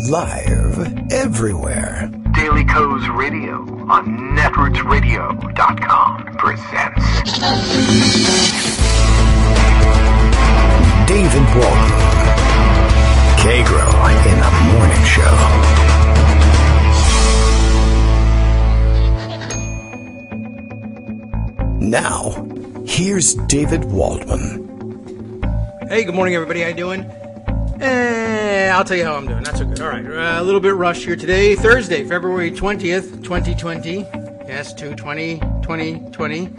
Live everywhere. Daily Co's Radio on netrootsradio.com presents David Waldman. Kagro in the Morning Show. Now, here's David Waldman. Hey, good morning, everybody. How you doing? I'll tell you how I'm doing. Not so good. All right. A little bit rushed here today. Thursday, February 20th, 2020. Yes, 2020.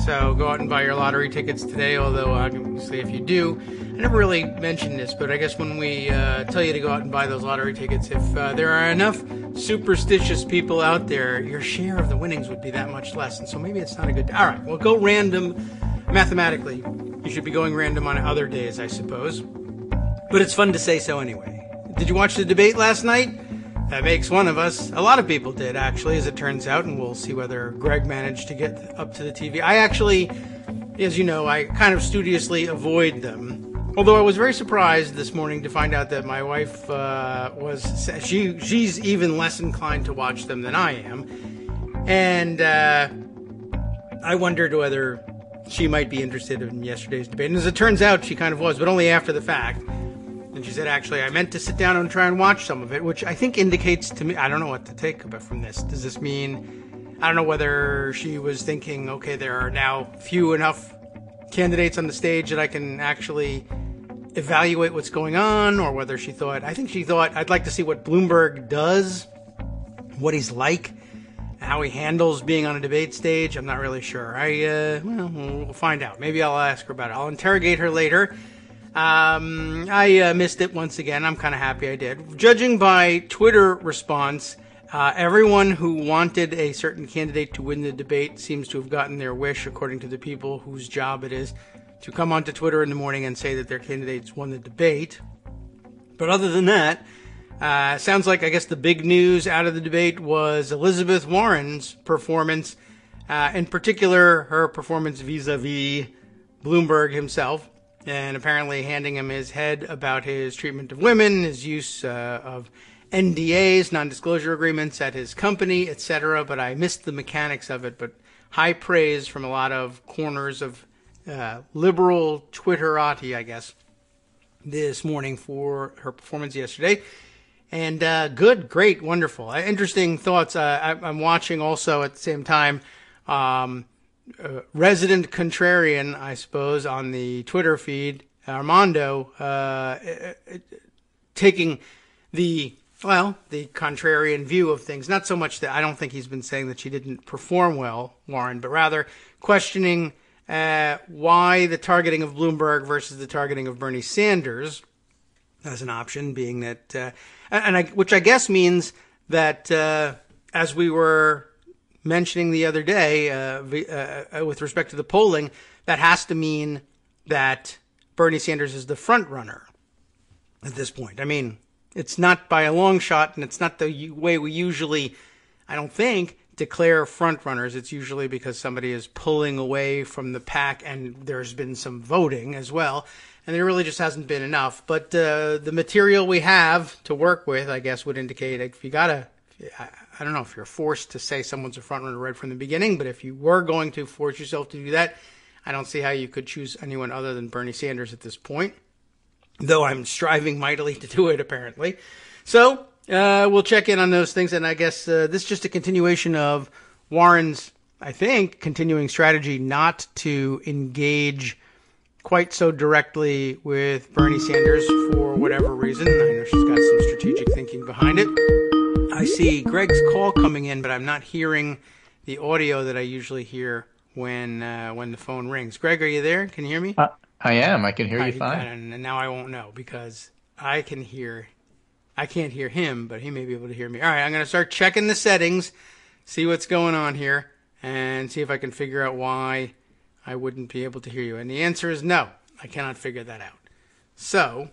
So go out and buy your lottery tickets today, although obviously if you do, I never really mentioned this, but I guess when we tell you to go out and buy those lottery tickets, if there are enough superstitious people out there, your share of the winnings would be that much less, and so maybe it's not a good day. All right, well, go random mathematically. You should be going random on other days, I suppose. But it's fun to say so anyway. Did you watch the debate last night? That makes one of us. A lot of people did, actually, as it turns out, and we'll see whether Greg managed to get up to the TV. I actually, as you know, I kind of studiously avoid them. Although I was very surprised this morning to find out that my wife she's even less inclined to watch them than I am. And I wondered whether she might be interested in yesterday's debate. And as it turns out, she kind of was, but only after the fact. And she said, actually, I meant to sit down and try and watch some of it, which I think indicates to me, I don't know what to take from this. Does this mean, I don't know whether she was thinking, okay, there are now few enough candidates on the stage that I can actually evaluate what's going on, or whether she thought, I'd like to see what Bloomberg does, what he's like, how he handles being on a debate stage. I'm not really sure. We'll find out. Maybe I'll ask her about it. I'll interrogate her later. I missed it once again. I'm kind of happy I did. Judging by Twitter response, everyone who wanted a certain candidate to win the debate seems to have gotten their wish, according to the people whose job it is to come onto Twitter in the morning and say that their candidates won the debate. But other than that, sounds like, I guess, the big news out of the debate was Elizabeth Warren's performance, in particular her performance vis-a-vis Bloomberg himself. And apparently handing him his head about his treatment of women, his use of NDAs, non-disclosure agreements at his company, etc. But I missed the mechanics of it. But high praise from a lot of corners of liberal Twitterati, I guess, this morning for her performance yesterday. And good, great, wonderful. Interesting thoughts. I'm watching also at the same time resident contrarian, I suppose, on the Twitter feed, Armando, taking the contrarian view of things. Not so much that I don't think he's been saying that she didn't perform well, Warren, but rather questioning why the targeting of Bloomberg versus the targeting of Bernie Sanders as an option, being that, which I guess means that as we were mentioning the other day, with respect to the polling, that has to mean that Bernie Sanders is the front runner at this point. I mean, it's not by a long shot, and it's not the way we usually, I don't think, declare front runners. It's usually because somebody is pulling away from the pack, and there's been some voting as well, and there really just hasn't been enough. But the material we have to work with, I guess, would indicate if you gotta, I don't know if you're forced to say someone's a front runner right from the beginning, but if you were going to force yourself to do that, I don't see how you could choose anyone other than Bernie Sanders at this point, though I'm striving mightily to do it, apparently. So we'll check in on those things, and I guess this is just a continuation of Warren's, I think, continuing strategy not to engage quite so directly with Bernie Sanders for whatever reason. I know she's got some strategic thinking behind it. I see Greg's call coming in, but I'm not hearing the audio that I usually hear when the phone rings. Greg, are you there? Can you hear me? I am. I can hear you fine. And now I won't know because I can't hear him, but he may be able to hear me. All right, I'm going to start checking the settings, see what's going on here, and see if I can figure out why I wouldn't be able to hear you. And the answer is no. I cannot figure that out. So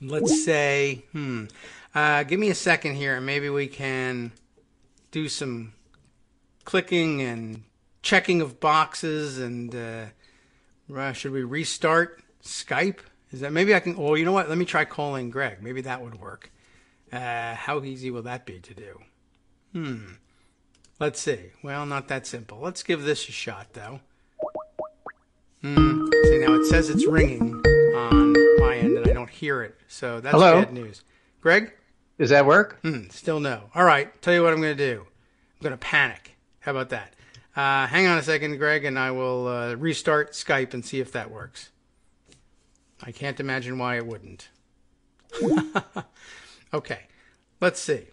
let's say, give me a second here, and maybe we can do some clicking and checking of boxes. And should we restart Skype? Is that maybe I can? Oh, you know what? Let me try calling Greg. Maybe that would work. How easy will that be to do? Let's see. Well, not that simple. Let's give this a shot, though. See, now it says it's ringing on my end, and I don't hear it. So that's bad news. Greg? Does that work? Still no. All right. Tell you what I'm going to do. I'm going to panic. How about that? Hang on a second, Greg, and I will restart Skype and see if that works. I can't imagine why it wouldn't. Okay. Let's see.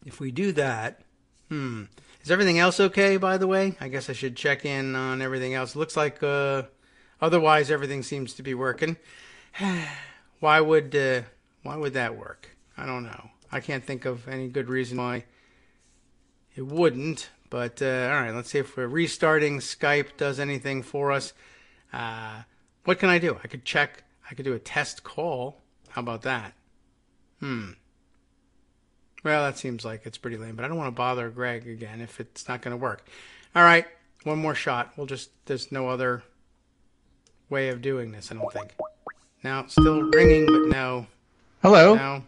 If we do that... Is everything else okay, by the way? I guess I should check in on everything else. Looks like otherwise everything seems to be working. Why would that work? I don't know. I can't think of any good reason why it wouldn't. But all right, let's see if we're restarting Skype does anything for us. What can I do? I could check. I could do a test call. How about that? Well, that seems like it's pretty lame, but I don't want to bother Greg again if it's not going to work. All right, one more shot. There's no other way of doing this, I don't think. Now, still ringing, but no. Hello? No.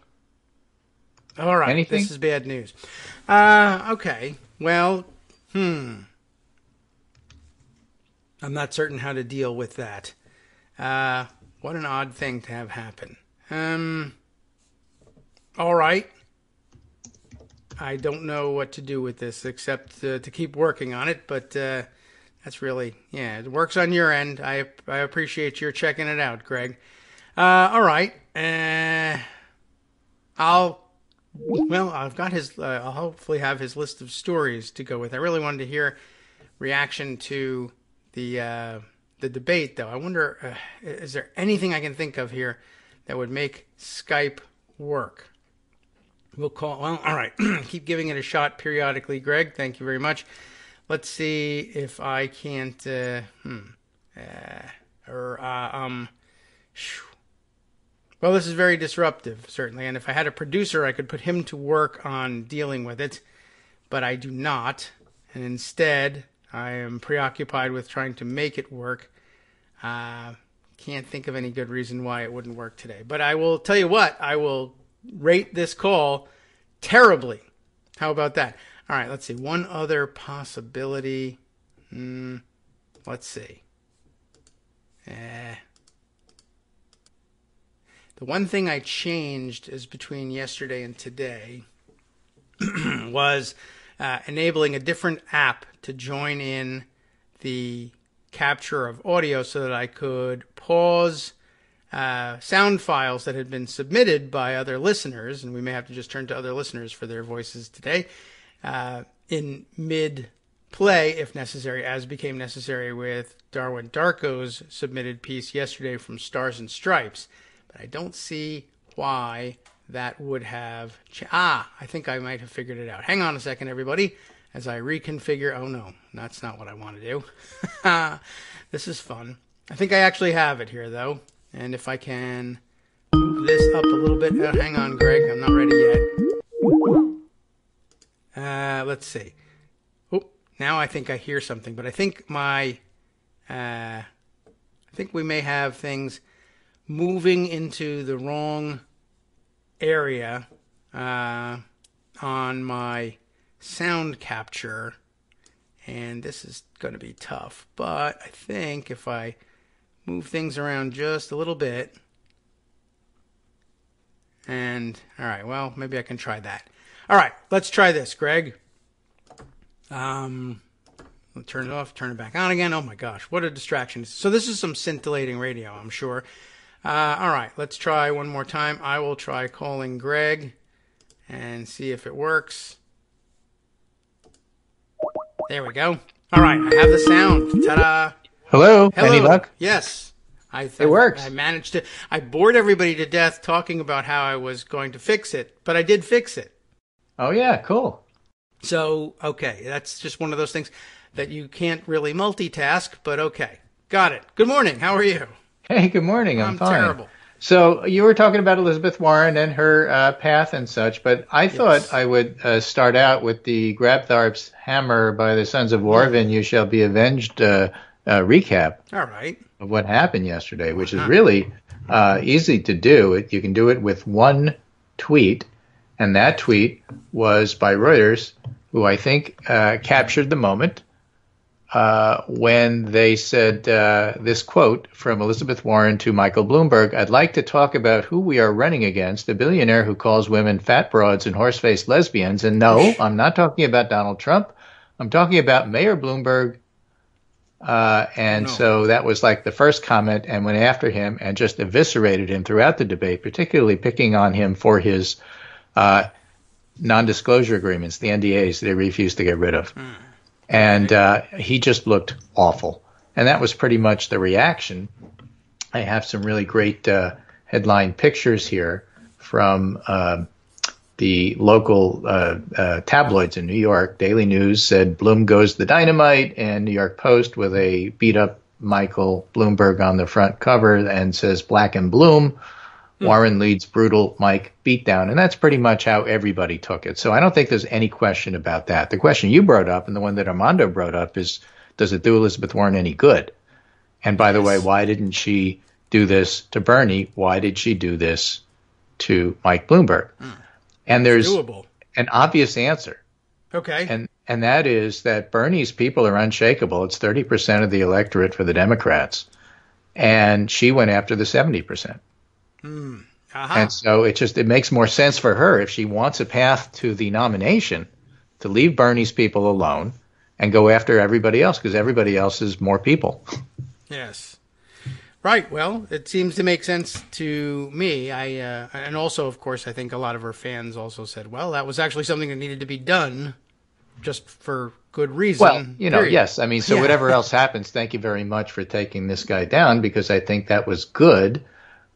All right, Anything? This is bad news. Okay, well, I'm not certain how to deal with that. What an odd thing to have happen. All right. I don't know what to do with this except to keep working on it, but that's really, it works on your end. I appreciate your checking it out, Greg. All right. I've got I'll hopefully have his list of stories to go with. I really wanted to hear reaction to the debate, though. I wonder, is there anything I can think of here that would make Skype work? We'll call. Well, all right. Keep giving it a shot periodically, Greg. Thank you very much. Let's see if I can't. Well, this is very disruptive, certainly. And if I had a producer, I could put him to work on dealing with it. But I do not. And instead, I am preoccupied with trying to make it work. Can't think of any good reason why it wouldn't work today. But I will tell you what. I will rate this call terribly. How about that? All right, let's see. One other possibility. Let's see. The one thing I changed is between yesterday and today was enabling a different app to join in the capture of audio so that I could pause sound files that had been submitted by other listeners, and we may have to just turn to other listeners for their voices today, in mid-play, if necessary, as became necessary with Darwin Darko's submitted piece yesterday from Stars and Stripes. But I don't see why that would have... I think I might have figured it out. Hang on a second, everybody, as I reconfigure... Oh, no, that's not what I want to do. This is fun. I think I actually have it here, though. And if I can move this up a little bit. Hang on, Greg. I'm not ready yet. Let's see. Oh, now I think I hear something. But I think I think we may have things moving into the wrong area on my sound capture. And this is going to be tough. But I think if I move things around just a little bit. And, all right, well, maybe I can try that. All right, let's try this, Greg. Turn it off, turn it back on again. Oh, my gosh, what a distraction. So this is some scintillating radio, I'm sure. All right, let's try one more time. I will try calling Greg and see if it works. There we go. All right, I have the sound. Ta-da. Hello. Any luck? Yes. It works. I managed to. I bored everybody to death talking about how I was going to fix it, but I did fix it. Oh, yeah, cool. So, okay, that's just one of those things that you can't really multitask, but okay. Got it. Good morning. How are you? Hey, good morning. I'm fine. Terrible. So you were talking about Elizabeth Warren and her path and such, but I thought I would start out with the Grabtharp's Hammer by the Sons of Warvin, You Shall Be Avenged recap. All right. Of what happened yesterday, which is really easy to do. You can do it with one tweet, And that tweet was by Reuters, who I think captured the moment when they said this quote from Elizabeth Warren to Michael Bloomberg: "I'd like to talk about who we are running against, a billionaire who calls women fat broads and horse-faced lesbians. And no, I'm not talking about Donald Trump. I'm talking about Mayor Bloomberg." So that was like the first comment, and went after him and just eviscerated him throughout the debate, particularly picking on him for his non-disclosure agreements, the NDAs that he refused to get rid of. And he just looked awful. And that was pretty much the reaction. I have some really great headline pictures here from the local tabloids in New York. Daily News said Bloom goes the dynamite, and New York Post with a beat-up Michael Bloomberg on the front cover and says Black and Bloom. Warren leads brutal Mike beatdown. And that's pretty much how everybody took it. So I don't think there's any question about that. The question you brought up, and the one that Armando brought up, is, does it do Elizabeth Warren any good? And by the way, why didn't she do this to Bernie? Why did she do this to Mike Bloomberg? And there's an obvious answer. Okay. And that is that Bernie's people are unshakable. It's 30% of the electorate for the Democrats. And she went after the 70%. And so it makes more sense for her, if she wants a path to the nomination, to leave Bernie's people alone and go after everybody else, because everybody else is more people. Yes. Right. Well, it seems to make sense to me. And also, of course, I think a lot of her fans also said, well, that was actually something that needed to be done just for good reason. Well, yes. I mean, so whatever else happens, thank you very much for taking this guy down, because I think that was good.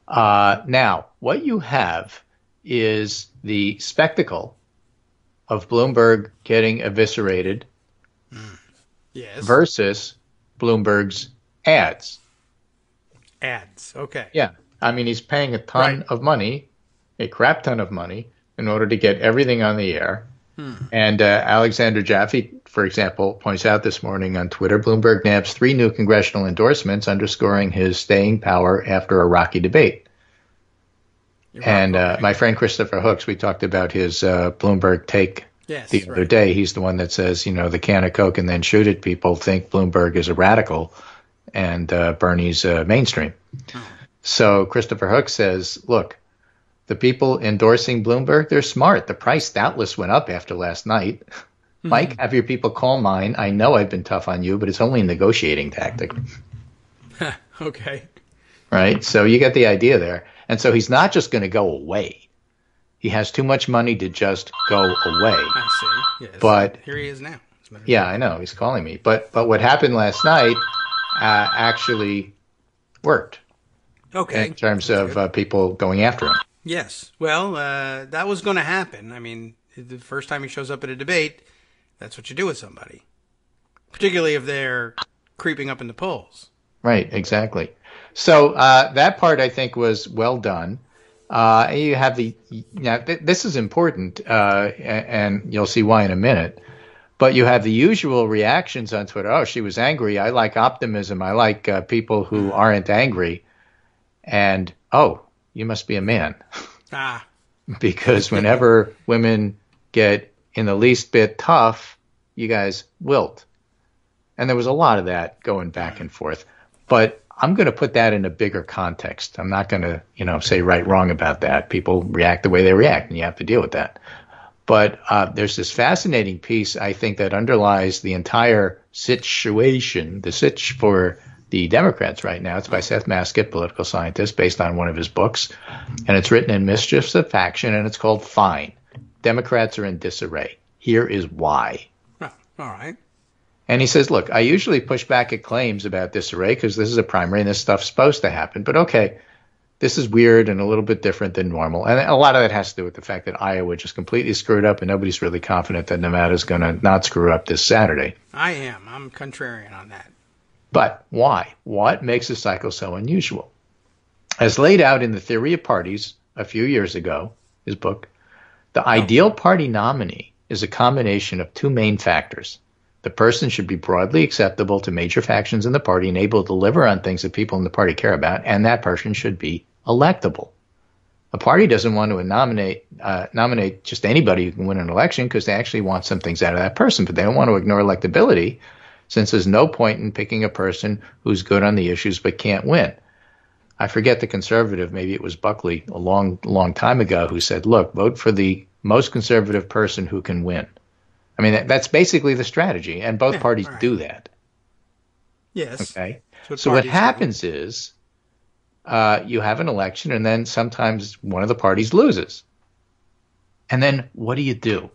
Now, what you have is the spectacle of Bloomberg getting eviscerated versus Bloomberg's ads. Ads, okay. Yeah. I mean, he's paying a ton of money, a crap ton of money, in order to get everything on the air. And Alexander Jaffe, for example, points out this morning on Twitter, Bloomberg nabs 3 new congressional endorsements, underscoring his staying power after a rocky debate. My friend Christopher Hooks, we talked about his Bloomberg take the other day. He's the one that says, the can of Coke and then shoot it people think Bloomberg is a radical and Bernie's mainstream. So Christopher Hooks says, look, the people endorsing Bloomberg, they're smart. The price doubtless went up after last night. Mike, have your people call mine. I know I've been tough on you, but it's only a negotiating tactic. Okay. Right? So you get the idea there. And so he's not just going to go away. He has too much money to just go away. I see. Yes. But here he is now. Yeah, I know. He's calling me. But what happened last night actually worked. Okay. In terms of people going after him. Yes. Well, that was going to happen. I mean, the first time he shows up at a debate, that's what you do with somebody. Particularly if they're creeping up in the polls. Right, exactly. So that part, I think, was well done. You have this is important, and you'll see why in a minute. But you have the usual reactions on Twitter. Oh, she was angry. I like optimism. I like people who aren't angry. And, oh, you must be a man. Because whenever women get in the least bit tough, you guys wilt. And there was a lot of that going back and forth. But I'm going to put that in a bigger context. I'm not going to, say right, wrong about that. People react the way they react, and you have to deal with that. But there's this fascinating piece, I think, that underlies the entire situation, the sitch for the Democrats right now. It's by Seth Maskett, political scientist, based on one of his books. And it's written in Mischiefs of Faction, and it's called Fine. Democrats are in disarray. Here is why. Oh, all right. And he says, look, I usually push back at claims about disarray because this is a primary and this stuff's supposed to happen. But okay, this is weird and a little bit different than normal. And a lot of that has to do with the fact that Iowa just completely screwed up and nobody's really confident that Nevada's going to not screw up this Saturday. I am. I'm contrarian on that. But why? What makes the cycle so unusual? As laid out in The Theory of Parties a few years ago, his book, the ideal party nominee is a combination of 2 main factors. The person should be broadly acceptable to major factions in the party and able to deliver on things that people in the party care about, and that person should be electable. A party doesn't want to nominate just anybody who can win an election because they actually want some things out of that person, but they don't want to ignore electability since there's no point in picking a person who's good on the issues but can't win. I forget the conservative, maybe it was Buckley a long time ago, who said, look, vote for the most conservative person who can win. I mean, that's basically the strategy, and both parties do that. Yes. Okay. So what happens is you have an election, and then sometimes one of the parties loses. And then what do?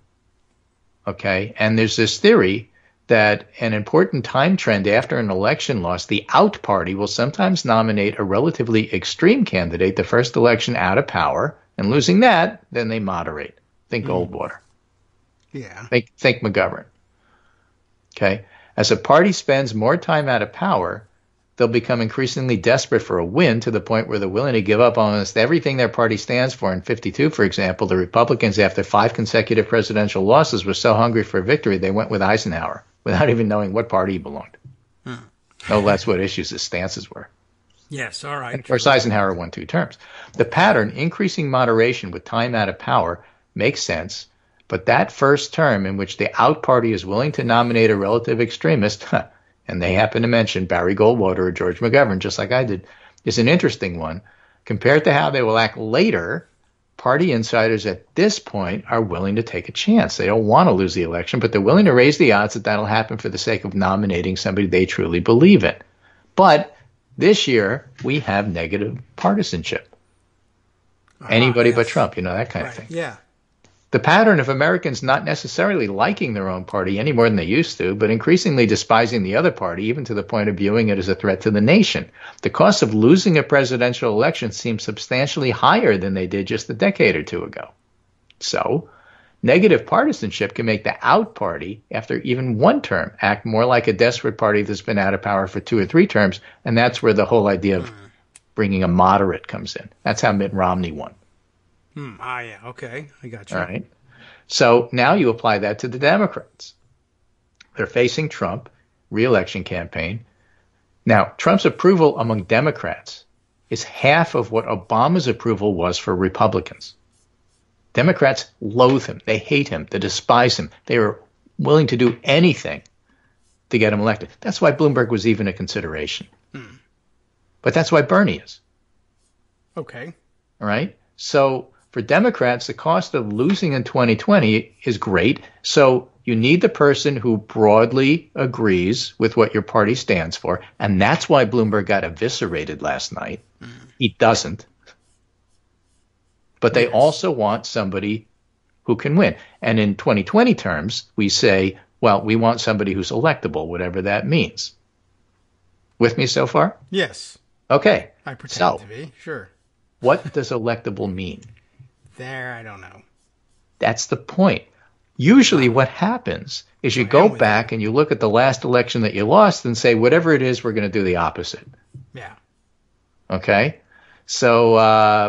Okay. And there's this theory that an important time trend after an election loss, the out party will sometimes nominate a relatively extreme candidate the first election out of power, and losing that, then they moderate. Think Goldwater. Yeah. Think McGovern. Okay. As a party spends more time out of power, they'll become increasingly desperate for a win to the point where they're willing to give up almost everything their party stands for. In 52, for example, the Republicans, after 5 consecutive presidential losses, were so hungry for victory, they went with Eisenhower without even knowing what party he belonged. No less what issues his stances were. Yes, all right. And of course, Eisenhower won 2 terms. The pattern, increasing moderation with time out of power, makes sense, but that first term in which the out party is willing to nominate a relative extremist, and they happen to mention Barry Goldwater or George McGovern, just like I did, is an interesting one. Compared to how they will act later, party insiders at this point are willing to take a chance. They don't want to lose the election, but they're willing to raise the odds that that'll happen for the sake of nominating somebody they truly believe in. But this year, we have negative partisanship. Anybody but Trump, that kind of thing. Yeah. The pattern of Americans not necessarily liking their own party any more than they used to, but increasingly despising the other party, even to the point of viewing it as a threat to the nation. The cost of losing a presidential election seems substantially higher than they did just a decade or 2 ago. So, negative partisanship can make the out party, after even 1 term, act more like a desperate party that's been out of power for 2 or 3 terms, and that's where the whole idea of bringing a moderate comes in. That's how Mitt Romney won. Yeah, okay. I got you. All right. So now you apply that to the Democrats. They're facing Trump, re-election campaign. Now, Trump's approval among Democrats is half of what Obama's approval was for Republicans. Democrats loathe him. They hate him. They despise him. They are willing to do anything to get him elected. That's why Bloomberg was even a consideration. But that's why Bernie is. Okay. All right. So for Democrats, the cost of losing in 2020 is great. So you need the person who broadly agrees with what your party stands for. And that's why Bloomberg got eviscerated last night. He doesn't. But they also want somebody who can win. And in 2020 terms, we say, well, we want somebody who's electable, whatever that means. With me so far? Yes. Okay. I pretend to be, sure. What does electable mean? There, I don't know. That's the point. Usually what happens is you go back and you look at the last election that you lost and say, whatever it is, we're going to do the opposite. Yeah. Okay? So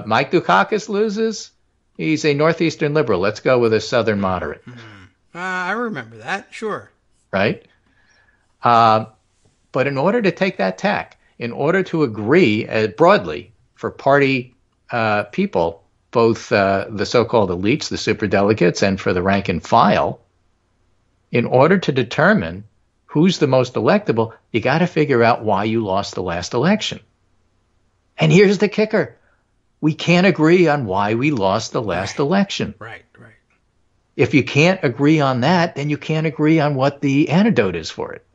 Mike Dukakis loses. He's a Northeastern liberal. Let's go with a Southern moderate. I remember that, sure. Right? But in order to take that tack, in order to agree broadly for party people, both the so-called elites, the superdelegates, and for the rank and file, in order to determine who's the most electable, you got to figure out why you lost the last election. And here's the kicker. We can't agree on why we lost the last election. Right. If you can't agree on that, then you can't agree on what the antidote is for it.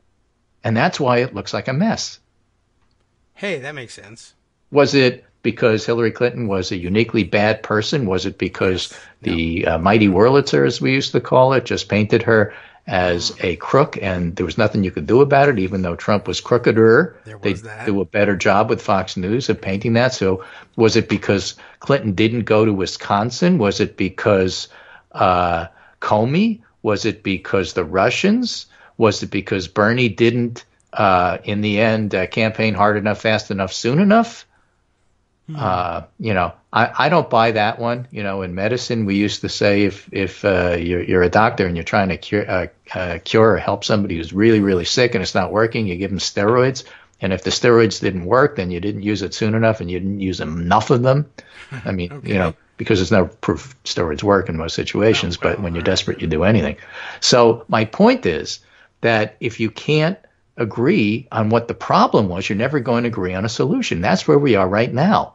And that's why it looks like a mess. Hey, that makes sense. Was it because Hillary Clinton was a uniquely bad person? Was it because the mighty Wurlitzer, as we used to call it, just painted her as a crook and there was nothing you could do about it, even though Trump was crookeder? They do a better job with Fox News of painting that. So was it because Clinton didn't go to Wisconsin? Was it because Comey? Was it because the Russians? Was it because Bernie didn't, in the end, campaign hard enough, fast enough, soon enough? I don't buy that one. In medicine, we used to say if you're a doctor and you're trying to cure or help somebody who's really, really sick and it's not working, you give them steroids. And if the steroids didn't work, then you didn't use it soon enough and you didn't use enough of them. I mean, because there's no proof steroids work in most situations, but when you're desperate, you do anything. So my point is that if you can't agree on what the problem was, you're never going to agree on a solution. That's where we are right now.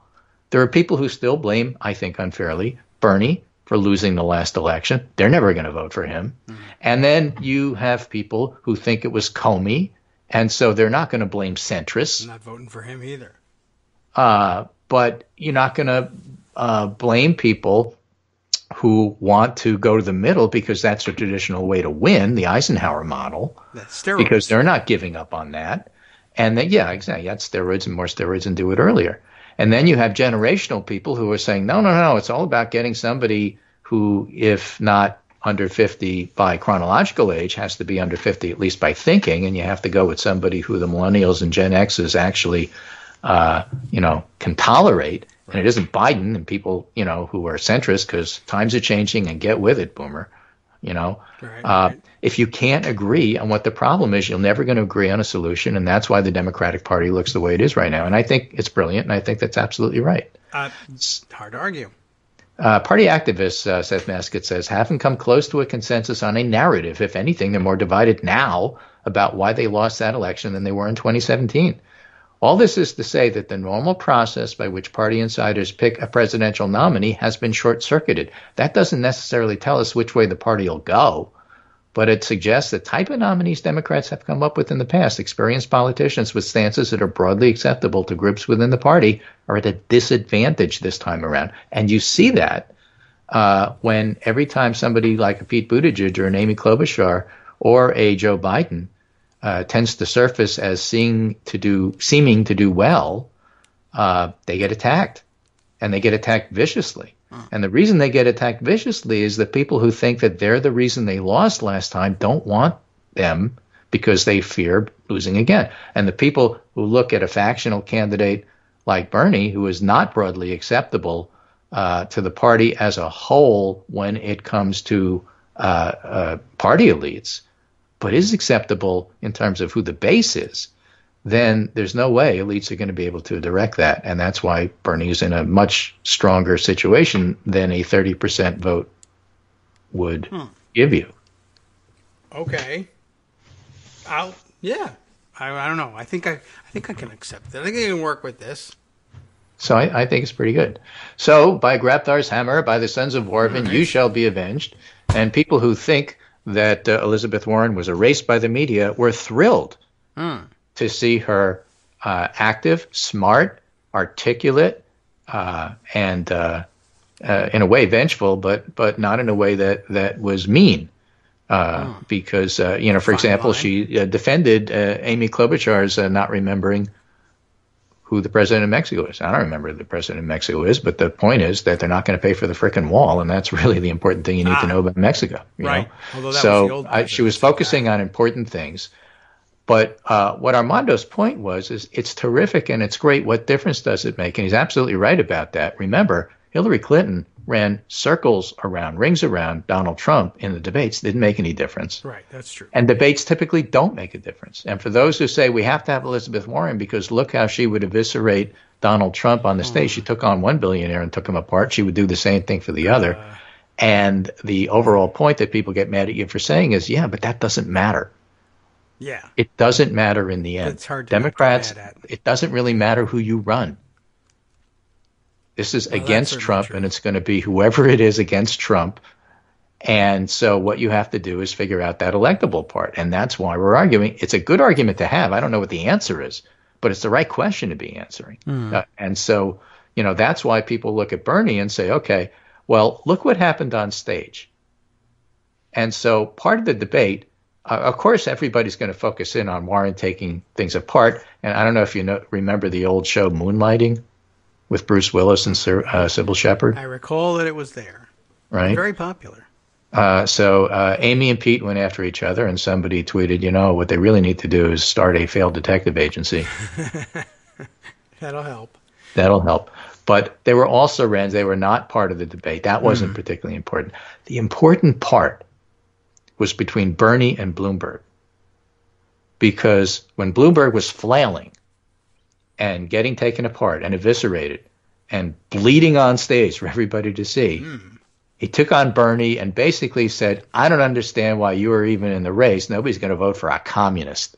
There are people who still blame, I think unfairly, Bernie for losing the last election. They're never going to vote for him. And then you have people who think it was Comey, and so they're not going to blame centrists. I'm not voting for him either. But you're not going to blame people who want to go to the middle because that's a traditional way to win, the Eisenhower model. That's steroids. Because they're not giving up on that. And then, yeah, exactly. You had steroids and more steroids and do it earlier. And then you have generational people who are saying, no, it's all about getting somebody who, if not under 50 by chronological age, has to be under 50 at least by thinking, and you have to go with somebody who the millennials and Gen X's actually, can tolerate. And it isn't Biden and people, who are centrist because times are changing and get with it, boomer. Right. If you can't agree on what the problem is, you're never going to agree on a solution. And that's why the Democratic Party looks the way it is right now. And I think it's brilliant. And I think that's absolutely right. It's hard to argue. Party activists, Seth Maskett says, haven't come close to a consensus on a narrative. If anything, they're more divided now about why they lost that election than they were in 2017. All this is to say that the normal process by which party insiders pick a presidential nominee has been short-circuited. That doesn't necessarily tell us which way the party will go, but it suggests the type of nominees Democrats have come up with in the past, experienced politicians with stances that are broadly acceptable to groups within the party, are at a disadvantage this time around. And you see that when every time somebody like a Pete Buttigieg or an Amy Klobuchar or a Joe Biden tends to surface as seeming to do well, they get attacked, and they get attacked viciously. And the reason they get attacked viciously is that people who think that they're the reason they lost last time don't want them because they fear losing again. And the people who look at a factional candidate like Bernie, who is not broadly acceptable to the party as a whole when it comes to party elites, but is acceptable in terms of who the base is, then there's no way elites are going to be able to direct that. And that's why Bernie is in a much stronger situation than a 30% vote would give you. Okay. I don't know. I think I can accept it. I think I can work with this. So I think it's pretty good. So by Grabthar's hammer, by the sons of Warvin, you shall be avenged. And people who think that Elizabeth Warren was erased by the media were thrilled to see her active, smart, articulate, and in a way vengeful, but not in a way that was mean. Because, for example, she defended Amy Klobuchar's not remembering who the president of Mexico is. I don't remember who the president of Mexico is, but the point is that they're not going to pay for the frickin' wall, and that's really the important thing you need to know about Mexico. Right. Although that was the old she was focusing on important things. But what Armando's point was is it's terrific and it's great. What difference does it make? And he's absolutely right about that. Remember, Hillary Clinton ran rings around Donald Trump in the debates. Didn't make any difference. Right, that's true. And debates typically don't make a difference. And for those who say we have to have Elizabeth Warren because look how she would eviscerate Donald Trump on the stage. She took on one billionaire and took him apart. She would do the same thing for the other. And the overall point that people get mad at you for saying is, yeah, but that doesn't matter. Yeah. It doesn't matter in the end. It's hard to Democrats, get mad at. It doesn't really matter who you run. This is against Trump, and it's going to be whoever it is against Trump. And so what you have to do is figure out that electable part. And that's why we're arguing. It's a good argument to have. I don't know what the answer is, but it's the right question to be answering. And so, that's why people look at Bernie and say, okay, well, look what happened on stage. And so part of the debate, of course, everybody's going to focus in on Warren taking things apart. And I don't know if you remember the old show Moonlighting with Bruce Willis and Sybil Shepherd. I recall that it was there. Right. Very popular. So Amy and Pete went after each other, and somebody tweeted, what they really need to do is start a failed detective agency. That'll help. That'll help. But they were also Reds. They were not part of the debate. That wasn't particularly important. The important part was between Bernie and Bloomberg. Because when Bloomberg was flailing and getting taken apart and eviscerated, and bleeding on stage for everybody to see. He took on Bernie and basically said, I don't understand why you are even in the race. Nobody's going to vote for a communist.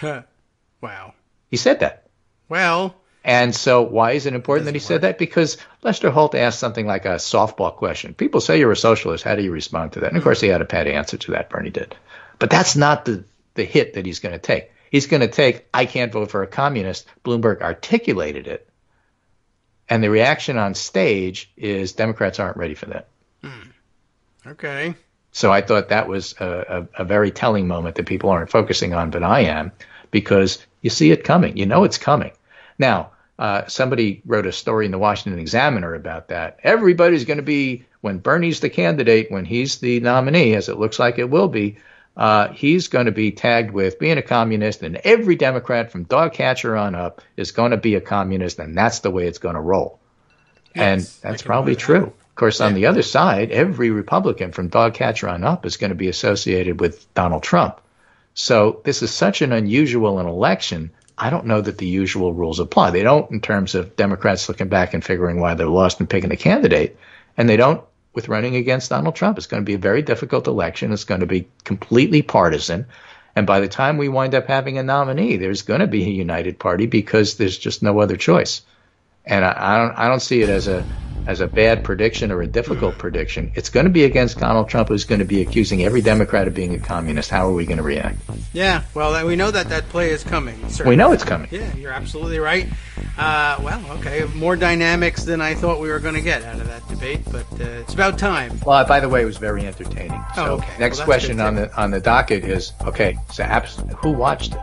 Wow. He said that. Well. And so why is it important that he said that? Because Lester Holt asked something like a softball question. People say you're a socialist. How do you respond to that? And, of course, he had a pat answer to that. Bernie did. But that's not the hit that he's going to take. He's going to take, I can't vote for a communist. Bloomberg articulated it. And the reaction on stage is Democrats aren't ready for that. Okay. So I thought that was a very telling moment that people aren't focusing on, but I am, because you see it coming. You know it's coming. Now, somebody wrote a story in the Washington Examiner about that. Everybody's going to be, when Bernie's the candidate, when he's the nominee, as it looks like it will be, he's going to be tagged with being a communist, and every Democrat from dog catcher on up is going to be a communist, and that's the way it's going to roll. Yes, and that's probably true. Of course, on the other side, every Republican from dog catcher on up is going to be associated with Donald Trump. So this is such an unusual an election. I don't know that the usual rules apply. They don't in terms of Democrats looking back and figuring why they're lost and picking a candidate. And they don't with running against Donald Trump. It's going to be a very difficult election. It's going to be completely partisan. And by the time we wind up having a nominee, there's going to be a united party because there's just no other choice. And I don't see it as a bad prediction or a difficult prediction. It's going to be against Donald Trump, who's going to be accusing every Democrat of being a communist. How are we going to react? Yeah, well, we know that play is coming. Certainly. We know it's coming. Yeah, you're absolutely right. Well, okay, more dynamics than I thought we were going to get out of that debate, but it's about time. Well, by the way, it was very entertaining. So okay. Next question on the docket is, okay, so who watched it?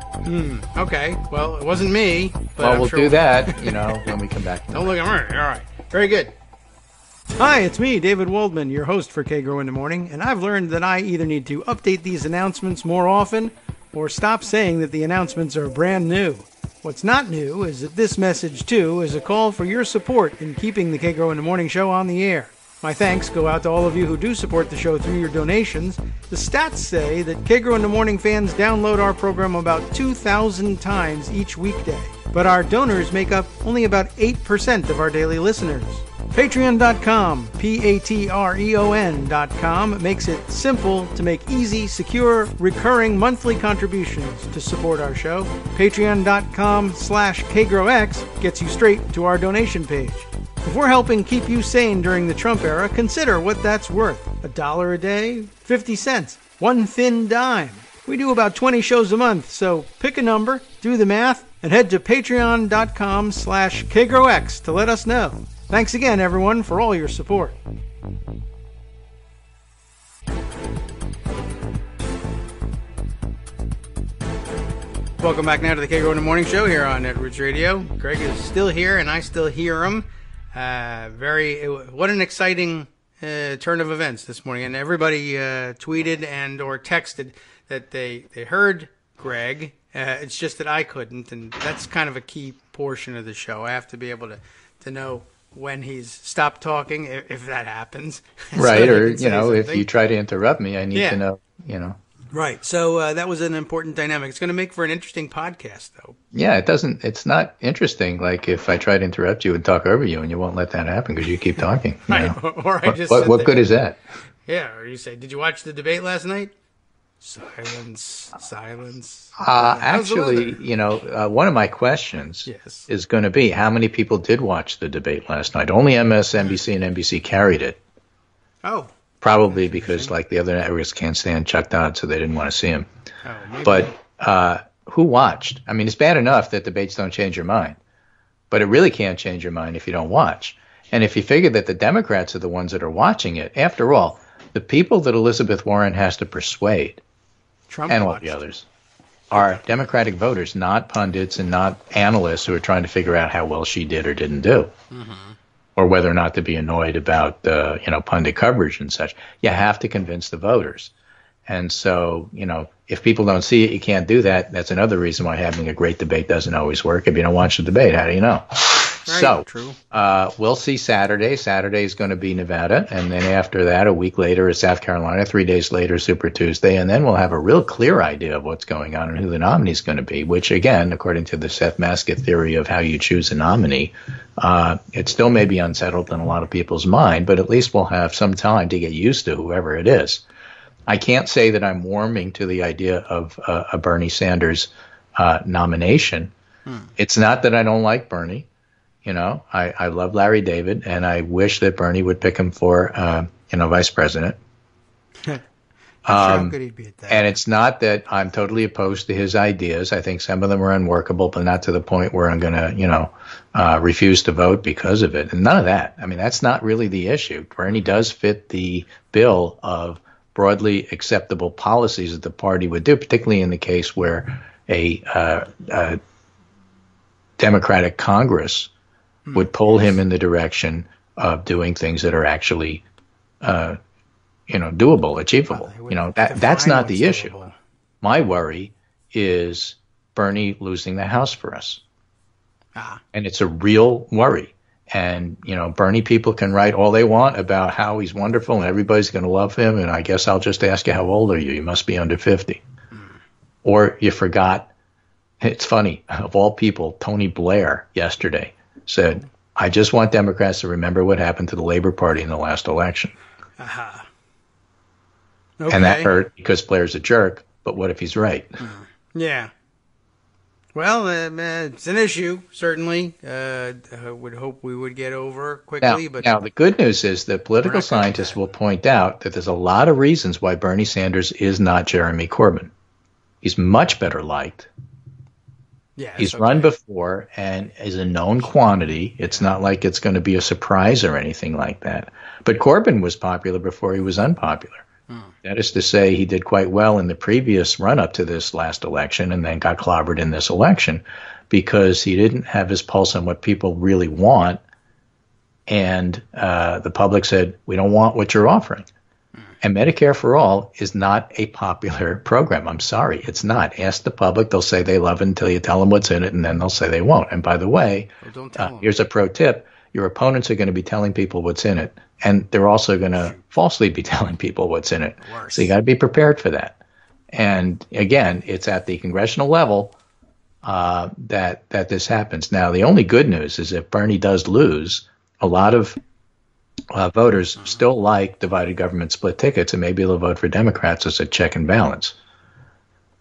Okay, well, it wasn't me. But well, we'll do that, when we come back. Don't look at me. All right, very good. Hi, it's me, David Waldman, your host for Kagro in the Morning, and I've learned that I either need to update these announcements more often or stop saying that the announcements are brand new. What's not new is that this message, too, is a call for your support in keeping the Kagro in the Morning show on the air. My thanks go out to all of you who do support the show through your donations. The stats say that Kagro in the Morning fans download our program about 2,000 times each weekday, but our donors make up only about 8% of our daily listeners. Patreon.com, Patreon.com, makes it simple to make easy, secure, recurring monthly contributions to support our show. Patreon.com/KagroX gets you straight to our donation page. If we're helping keep you sane during the Trump era, consider what that's worth. $1 a day? 50 cents? One thin dime? We do about 20 shows a month, so pick a number, do the math, and head to Patreon.com/KagroX to let us know. Thanks again, everyone, for all your support. Welcome back now to the Kagro in the Morning Show here on Netroots Radio. Greg is still here, and I still hear him. What an exciting turn of events this morning. And everybody tweeted and or texted that they heard Greg. It's just that I couldn't, and that's kind of a key portion of the show. I have to be able to know when he's stopped talking, if that happens. Right, so or, if you try to interrupt me, I need to know, Right, so that was an important dynamic. It's going to make for an interesting podcast, though. Yeah, it's not interesting, like if I try to interrupt you and talk over you, and you won't let that happen because you keep talking. Or I just what good is that? Yeah, or you say, did you watch the debate last night? Silence. Actually, one of my questions is going to be how many people did watch the debate last night? Only MSNBC and NBC carried it. Oh. Probably because, like, the other networks can't stand Chuck Todd, so they didn't want to see him. Oh, maybe. But who watched? I mean, it's bad enough that debates don't change your mind, but it really can't change your mind if you don't watch. And if you figure that the Democrats are the ones that are watching it, after all, the people that Elizabeth Warren has to persuade, Trump and all the others, are Democratic voters, not pundits and not analysts who are trying to figure out how well she did or didn't do, or whether or not to be annoyed about pundit coverage and such. You have to convince the voters. And so, if people don't see it, you can't do that. That's another reason why having a great debate doesn't always work. If you don't watch the debate, how do you know? So True. We'll see Saturday. Saturday is going to be Nevada. And then after that, a week later is South Carolina. 3 days later, Super Tuesday. And then we'll have a real clear idea of what's going on and who the nominee is going to be, which, again, according to the Seth Maskett theory of how you choose a nominee, it still may be unsettled in a lot of people's mind, but at least we'll have some time to get used to whoever it is. I can't say that I'm warming to the idea of a Bernie Sanders nomination. It's not that I don't like Bernie. You know, I love Larry David, and I wish that Bernie would pick him for, vice president. How good he'd be at that. And it's not that I'm totally opposed to his ideas. I think some of them are unworkable, but not to the point where I'm going to, refuse to vote because of it. And none of that. I mean, that's not really the issue. Bernie does fit the bill of broadly acceptable policies that the party would do, particularly in the case where a Democratic Congress would pull him in the direction of doing things that are actually, doable, achievable. That's not the issue. Doable. My worry is Bernie losing the House for us. And it's a real worry. And, Bernie people can write all they want about how he's wonderful and everybody's going to love him. And I guess I'll just ask you, how old are you? You must be under 50. Or you forgot. It's funny. Of all people, Tony Blair yesterday said, I just want Democrats to remember what happened to the Labor Party in the last election. Okay. And that hurt because Blair's a jerk, but what if he's right? Yeah. Well, it's an issue, certainly. I would hope we would get over quickly. Now, the good news is that political scientists will point out that there's a lot of reasons why Bernie Sanders is not Jeremy Corbyn. He's much better liked. Yeah, he's run before and is a known quantity. It's not like it's going to be a surprise or anything like that. But Corbyn was popular before he was unpopular. That is to say, he did quite well in the previous run-up to this last election and then got clobbered in this election because he didn't have his pulse on what people really want. And the public said, we don't want what you're offering. And Medicare for All is not a popular program. I'm sorry, it's not. Ask the public. They'll say they love it until you tell them what's in it, and then they'll say they won't. And by the way, here's a pro tip. Your opponents are going to be telling people what's in it, and they're also going to falsely be telling people what's in it. So you got to be prepared for that. And again, it's at the congressional level that this happens. Now, the only good news is if Bernie does lose, a lot of voters still like divided government split tickets, and maybe they'll vote for Democrats as a check and balance.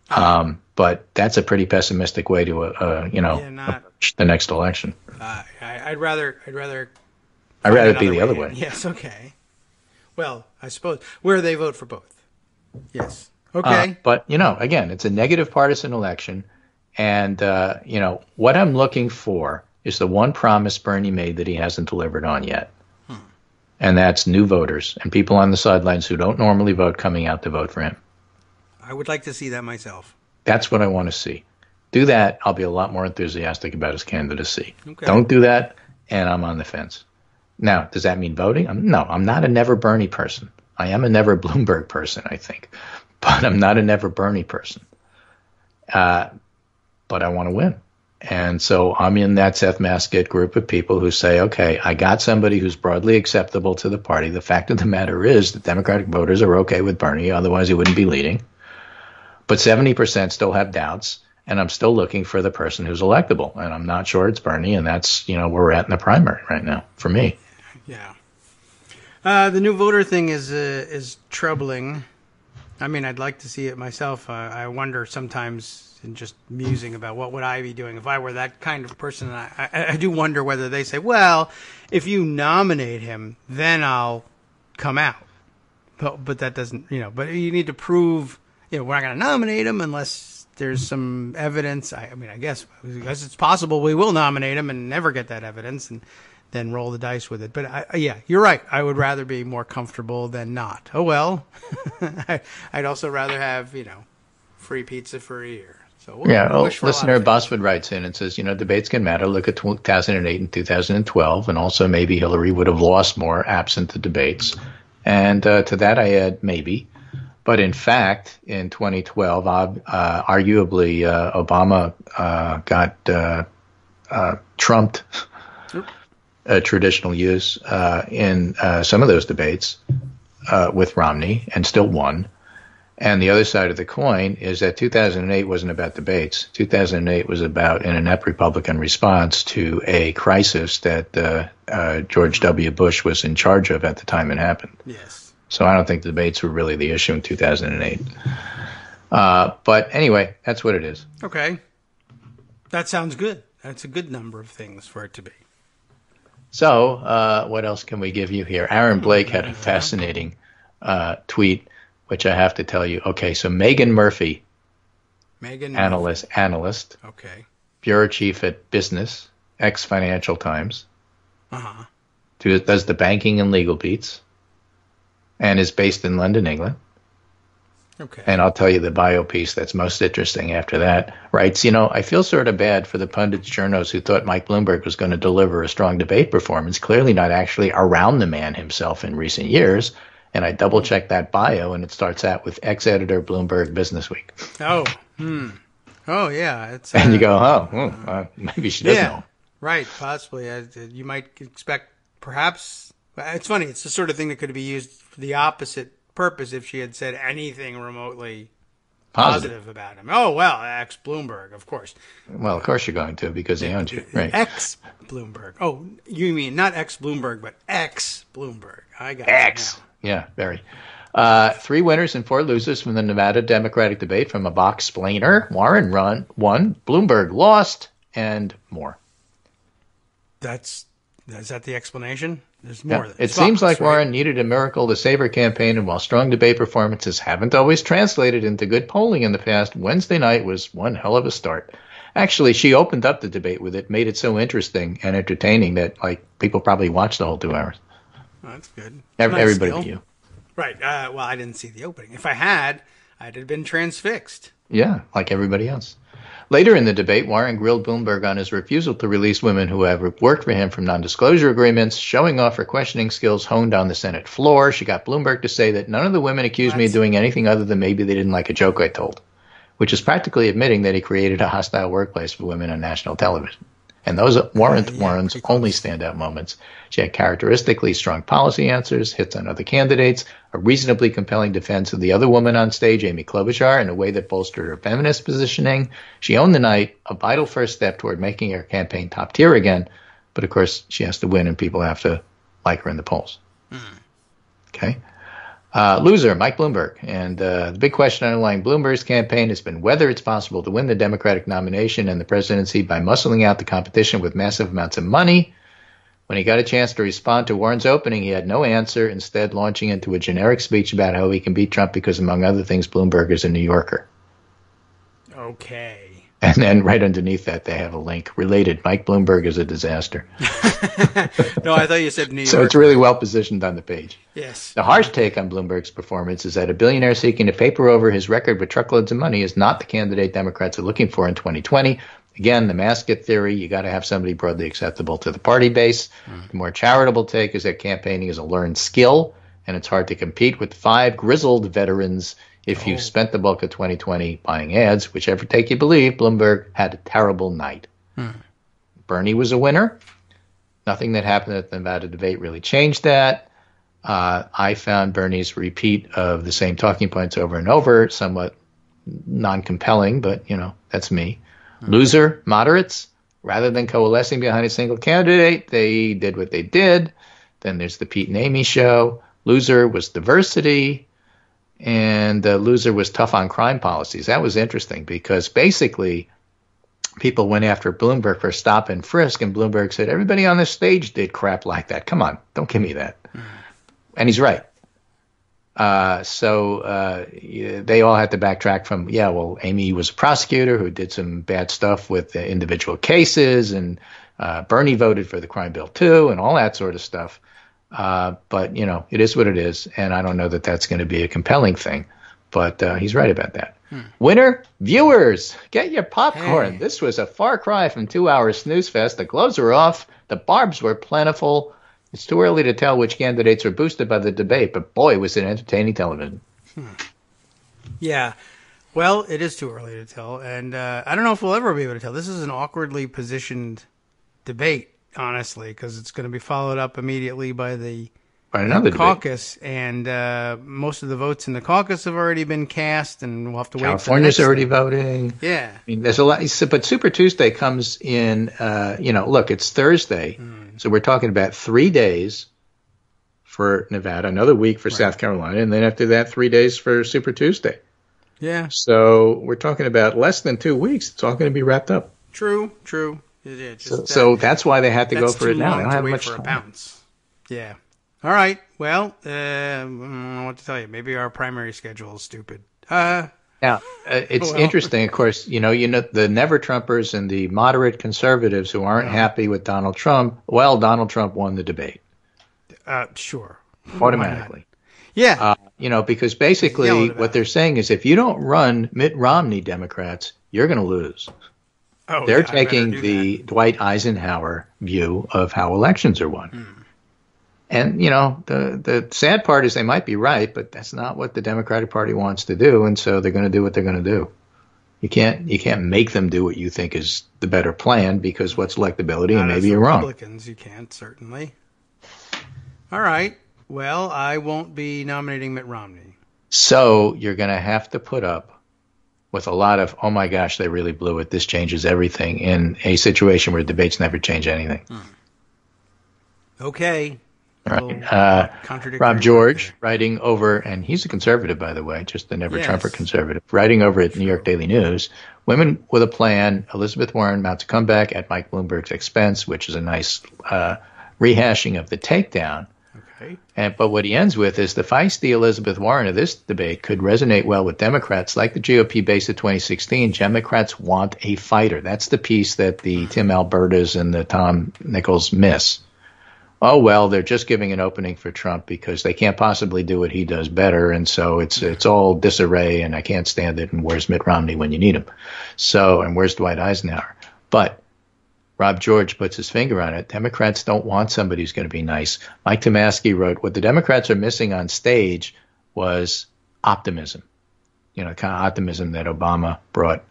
But that's a pretty pessimistic way to, approach the next election. I'd rather it be the other way. Yes, okay. Well, I suppose where they vote for both. Yes. Okay. But again, it's a negative partisan election, and what I'm looking for is the one promise Bernie made that he hasn't delivered on yet. And that's new voters and people on the sidelines who don't normally vote coming out to vote for him. I would like to see that myself. That's what I want to see. Do that, I'll be a lot more enthusiastic about his candidacy. Okay. Don't do that, and I'm on the fence. Now, does that mean voting? No, I'm not a never Bernie person. I am a never Bloomberg person, I think. But I'm not a never Bernie person. But I want to win. And so I'm in that Seth Maskett group of people who say, okay, I got somebody who's broadly acceptable to the party. The fact of the matter is that Democratic voters are okay with Bernie, otherwise he wouldn't be leading. But 70% still have doubts, and I'm still looking for the person who's electable. And I'm not sure it's Bernie, and that's, where we're at in the primary right now, for me. Yeah. The new voter thing is troubling. I mean, I'd like to see it myself. I wonder sometimes, and just musing about what would I be doing if I were that kind of person. I do wonder whether they say, well, if you nominate him, then I'll come out. But that doesn't, but you need to prove, we're not going to nominate him unless there's some evidence. I guess it's possible we will nominate him and never get that evidence and then roll the dice with it. But you're right. I would rather be more comfortable than not. Oh, well, I'd also rather have, free pizza for a year. So listener Boswood writes in and says, debates can matter. Look at 2008 and 2012, and also maybe Hillary would have lost more absent the debates. And to that I add maybe. But in fact, in 2012, arguably Obama got trumped traditional use in some of those debates with Romney and still won. And the other side of the coin is that 2008 wasn't about debates. 2008 was about an inept Republican response to a crisis that George W. Bush was in charge of at the time it happened. Yes. So I don't think the debates were really the issue in 2008. But anyway, that's what it is. Okay. That sounds good. That's a good number of things for it to be. So what else can we give you here? Aaron Blake had a fascinating tweet, which I have to tell you. Okay, so Megan Murphy, analyst, okay, bureau chief at Business, ex-Financial Times, uh-huh, does the banking and legal beats, and is based in London, England. Okay. And I'll tell you the bio piece that's most interesting after that. Writes, I feel sort of bad for the pundits, journos who thought Mike Bloomberg was going to deliver a strong debate performance, clearly not actually around the man himself in recent years. And I double-checked that bio, and it starts out with ex-editor Bloomberg Businessweek. Oh, Oh, yeah. It's, and you go, maybe she doesn't know. Right, possibly. You might expect, perhaps, it's funny, it's the sort of thing that could be used for the opposite purpose if she had said anything remotely positive about him. Oh, well, ex-Bloomberg, of course. Well, of course you're going to, because he owns you. Right. Ex-Bloomberg. Oh, you mean not ex-Bloomberg, but ex-Bloomberg. I got X. it now. Yeah, very. 3 winners and 4 losers from the Nevada Democratic debate from a box splainer. Warren won, Bloomberg lost, and more. Is that the explanation? There's more. Yeah. It seems like Warren needed a miracle to save her campaign, and while strong debate performances haven't always translated into good polling in the past, Wednesday night was one hell of a start. Actually, she opened up the debate with it, made it so interesting and entertaining that people probably watched the whole 2 hours. Oh, that's good. Everybody but you. Right. Well, I didn't see the opening. If I had, I'd have been transfixed. Yeah, like everybody else. Later in the debate, Warren grilled Bloomberg on his refusal to release women who have worked for him from non-disclosure agreements, showing off her questioning skills honed on the Senate floor. She got Bloomberg to say that none of the women accused me of doing anything other than maybe they didn't like a joke I told, which is practically admitting that he created a hostile workplace for women on national television. And those weren't Warren's only standout moments. She had characteristically strong policy answers, hits on other candidates, a reasonably compelling defense of the other woman on stage, Amy Klobuchar, in a way that bolstered her feminist positioning. She owned the night, a vital first step toward making her campaign top tier again. But, of course, she has to win, and people have to like her in the polls. Okay. Loser, Mike Bloomberg. And the big question underlying Bloomberg's campaign has been whether it's possible to win the Democratic nomination and the presidency by muscling out the competition with massive amounts of money. When he got a chance to respond to Warren's opening, he had no answer, instead launching into a generic speech about how he can beat Trump because, among other things, Bloomberg is a New Yorker. Okay. And then right underneath that, they have a link related. Mike Bloomberg is a disaster. No, I thought you said New York. So it's really well positioned on the page. Yes. The harsh take on Bloomberg's performance is that a billionaire seeking to paper over his record with truckloads of money is not the candidate Democrats are looking for in 2020. Again, the mascot theory, you got to have somebody broadly acceptable to the party base. The more charitable take is that campaigning is a learned skill, and it's hard to compete with 5 grizzled veterans if you've spent the bulk of 2020 buying ads. Whichever take you believe, Bloomberg had a terrible night. Bernie was a winner. Nothing that happened at the Nevada debate really changed that. I found Bernie's repeat of the same talking points over and over somewhat non-compelling, but, that's me. Loser, moderates. Rather than coalescing behind a single candidate, they did what they did. Then there's the Pete and Amy show. Loser was diversity. And loser was tough on crime policies. That was interesting because basically people went after Bloomberg for stop and frisk, and Bloomberg said, everybody on this stage did crap like that. Come on, don't give me that. And he's right. So they all had to backtrack from, Amy was a prosecutor who did some bad stuff with individual cases, and Bernie voted for the crime bill too, and all that sort of stuff. But, it is what it is, and I don't know that that's going to be a compelling thing. But he's right about that. Winner, viewers, get your popcorn. Hey. This was a far cry from 2 hours snooze fest. The gloves were off. The barbs were plentiful. It's too early to tell which candidates were boosted by the debate, but boy, was it entertaining television. Yeah. Well, it is too early to tell, and I don't know if we'll ever be able to tell. This is an awkwardly positioned debate honestly, because it's going to be followed up immediately by the another caucus, and most of the votes in the caucus have already been cast, and we'll have to wait. California's for the next already thing. voting. Yeah. I mean, there's a lot. But Super Tuesday comes in, look, it's Thursday. So we're talking about 3 days for Nevada, another week for South Carolina, and then after that, 3 days for Super Tuesday. Yeah. So we're talking about less than 2 weeks. It's all going to be wrapped up. True. Yeah, so that's why they had to go for it now. They don't have wait much for time. a bounce. Yeah. All right. Well, I don't know what to tell you. Maybe our primary schedule is stupid. Now, it's interesting, of course, the never Trumpers and the moderate conservatives who aren't happy with Donald Trump. Well, Donald Trump won the debate. Sure. Automatically. Yeah. Because basically what they're saying is if you don't run Mitt Romney Democrats, you're going to lose. Oh, they're taking the Dwight Eisenhower view of how elections are won. And, the sad part is they might be right, but that's not what the Democratic Party wants to do. And so they're going to do what they're going to do. You can't make them do what you think is the better plan because what's electability and maybe you're wrong. Republicans, you can't, certainly. All right. Well, I won't be nominating Mitt Romney. So you're going to have to put up with a lot of, oh my gosh, they really blew it. This changes everything in a situation where debates never change anything. Okay. Right. Rob George writing over, and he's a conservative, by the way, just the never-Trumper conservative, writing over at New York Daily News, Women with a Plan, Elizabeth Warren mounts a comeback at Mike Bloomberg's expense, which is a nice rehashing of the takedown. Okay. But what he ends with is the feisty Elizabeth Warren of this debate could resonate well with Democrats. Like the GOP base of 2016, Democrats want a fighter. That's the piece that the Tim Albertas and the Tom Nichols miss. Oh, well, they're just giving an opening for Trump because they can't possibly do what he does better. And so it's all disarray and I can't stand it. And where's Mitt Romney when you need him? And where's Dwight Eisenhower? But Rob George puts his finger on it. Democrats don't want somebody who's going to be nice. Mike Tomasky wrote, what the Democrats are missing on stage was optimism, the kind of optimism that Obama brought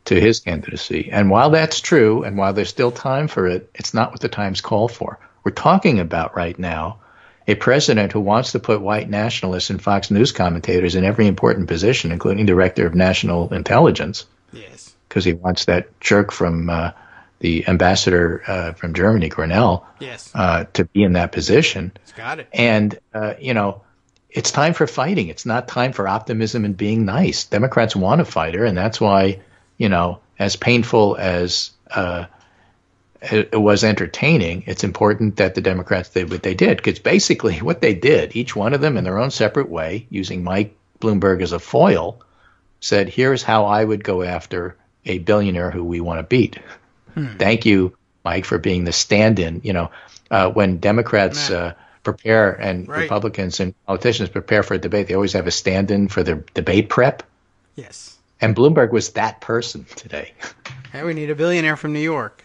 to his candidacy. And while that's true, and while there's still time for it, it's not what the times call for. We're talking about right now a president who wants to put white nationalists and Fox News commentators in every important position, including director of national intelligence. Yes. Because he wants that jerk from the ambassador from Germany, Grinnell, to be in that position. He's got it. And, it's time for fighting. It's not time for optimism and being nice. Democrats want a fighter, and that's why, as painful as it was entertaining, it's important that the Democrats did what they did. Because basically what they did, each one of them in their own separate way, using Mike Bloomberg as a foil, said, here's how I would go after a billionaire who we want to beat. Thank you, Mike, for being the stand-in. When Democrats prepare and Republicans and politicians prepare for a debate, they always have a stand-in for their debate prep. Yes. And Bloomberg was that person today. Hey, we need a billionaire from New York.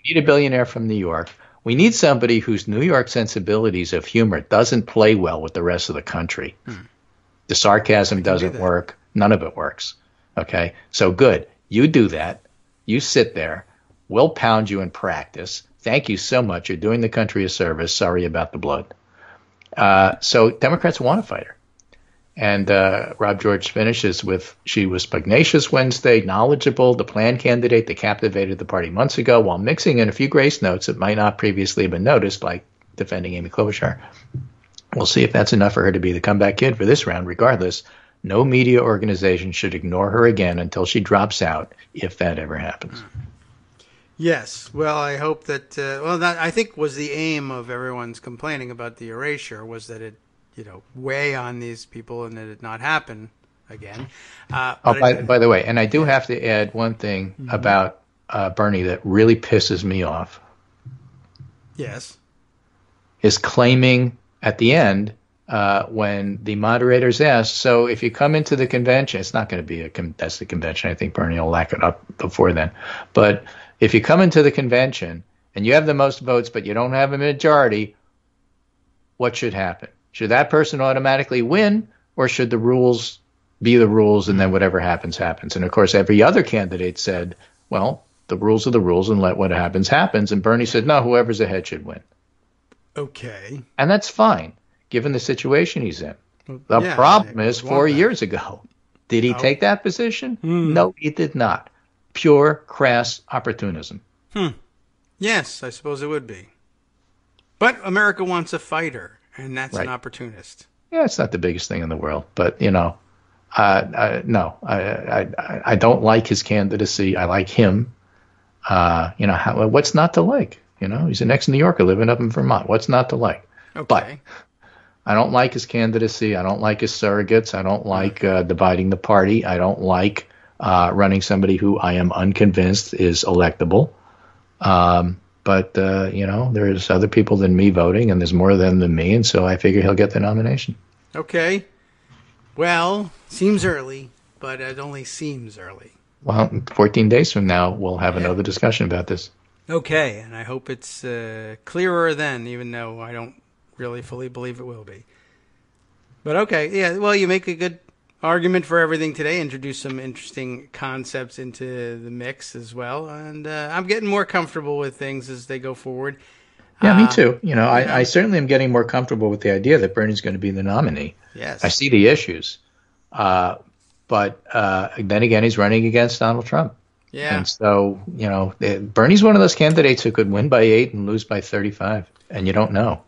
We need a billionaire from New York. We need somebody whose New York sensibilities of humor doesn't play well with the rest of the country. The sarcasm doesn't work. None of it works. Okay? So good. You do that. You sit there. We'll pound you in practice. Thank you so much. You're doing the country a service. Sorry about the blood. So Democrats want a fighter. And Rob George finishes with, she was pugnacious Wednesday, knowledgeable, the plan candidate that captivated the party months ago, while mixing in a few grace notes that might not previously have been noticed, like defending Amy Klobuchar. We'll see if that's enough for her to be the comeback kid for this round. Regardless, no media organization should ignore her again until she drops out, if that ever happens. Yes. Well, I hope that, that I think was the aim of everyone's complaining about the erasure, was that it, weigh on these people and that it not happen again. By the way, and I do have to add one thing about Bernie that really pisses me off. Yes. Is claiming at the end when the moderators asked, so if you come into the convention, it's not going to be a contested convention. I think Bernie will lack it up before then. But if you come into the convention and you have the most votes but you don't have a majority, what should happen? Should that person automatically win, or should the rules be the rules and then whatever happens, happens? And, of course, every other candidate said, well, the rules are the rules and let what happens happens. And Bernie said, no, whoever's ahead should win. Okay. And that's fine, given the situation he's in. The problem is 4 years ago, did he take that position? No, he did not. Pure, crass opportunism. Yes, I suppose it would be. But America wants a fighter, and that's an opportunist. Yeah, it's not the biggest thing in the world, but no, I don't like his candidacy. I like him. What's not to like? He's an ex-New Yorker living up in Vermont. What's not to like? Okay. But I don't like his candidacy. I don't like his surrogates. I don't like dividing the party. I don't like running somebody who I am unconvinced is electable. But there's other people than me voting, and there's more of them than me, and so I figure he'll get the nomination. Okay. Well, seems early, but it only seems early. Well, 14 days from now, we'll have another discussion about this. Okay, and I hope it's clearer then, even though I don't really fully believe it will be. But okay, yeah, well, you make a good argument for everything today, introduce some interesting concepts into the mix as well, and I'm getting more comfortable with things as they go forward. Yeah, me too. I certainly am getting more comfortable with the idea that Bernie's going to be the nominee. Yes. I see the issues. But then again, he's running against Donald Trump. Yeah. And so, Bernie's one of those candidates who could win by 8 and lose by 35, and you don't know.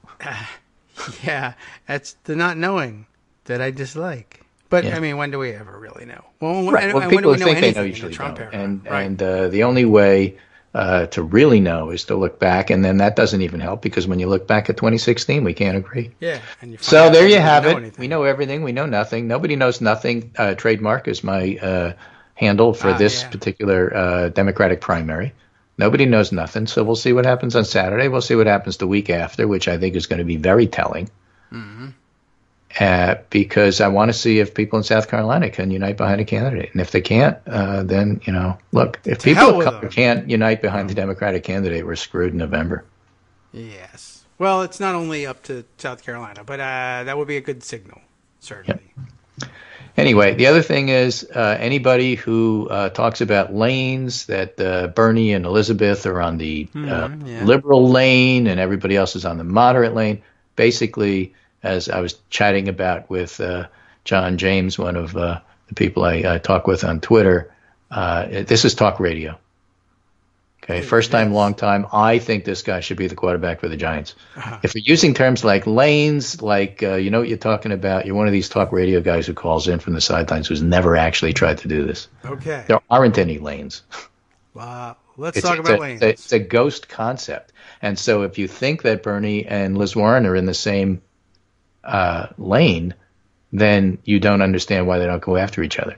Yeah, that's the not knowing that I dislike. But, I mean, when do we ever really know? Well, when people do we know think they anything know in usually the Trump don't. era? And the only way to really know is to look back, and then that doesn't even help, because when you look back at 2016, we can't agree. Yeah. And so there you have it. We know everything. We know nothing. Nobody knows nothing. Trademark is my handle for this particular Democratic primary. Nobody knows nothing. So we'll see what happens on Saturday. We'll see what happens the week after, which I think is going to be very telling. Mm-hmm. Because I want to see if people in South Carolina can unite behind a candidate. And if they can't, then, look, if people of color can't unite behind the Democratic candidate, we're screwed in November. Yes. Well, it's not only up to South Carolina, but that would be a good signal, certainly. Yep. Anyway, the other thing is anybody who talks about lanes, that Bernie and Elizabeth are on the liberal lane and everybody else is on the moderate lane, basically, as I was chatting about with John James, one of the people I talk with on Twitter, this is talk radio. Okay, first time, long time. I think this guy should be the quarterback for the Giants. Uh-huh. If you're using terms like lanes, like you know what you're talking about, you're one of these talk radio guys who calls in from the sidelines who's never actually tried to do this. Okay. There aren't any lanes. Let's talk about lanes. It's a ghost concept. And so if you think that Bernie and Liz Warren are in the same lane, then you don't understand why they don't go after each other.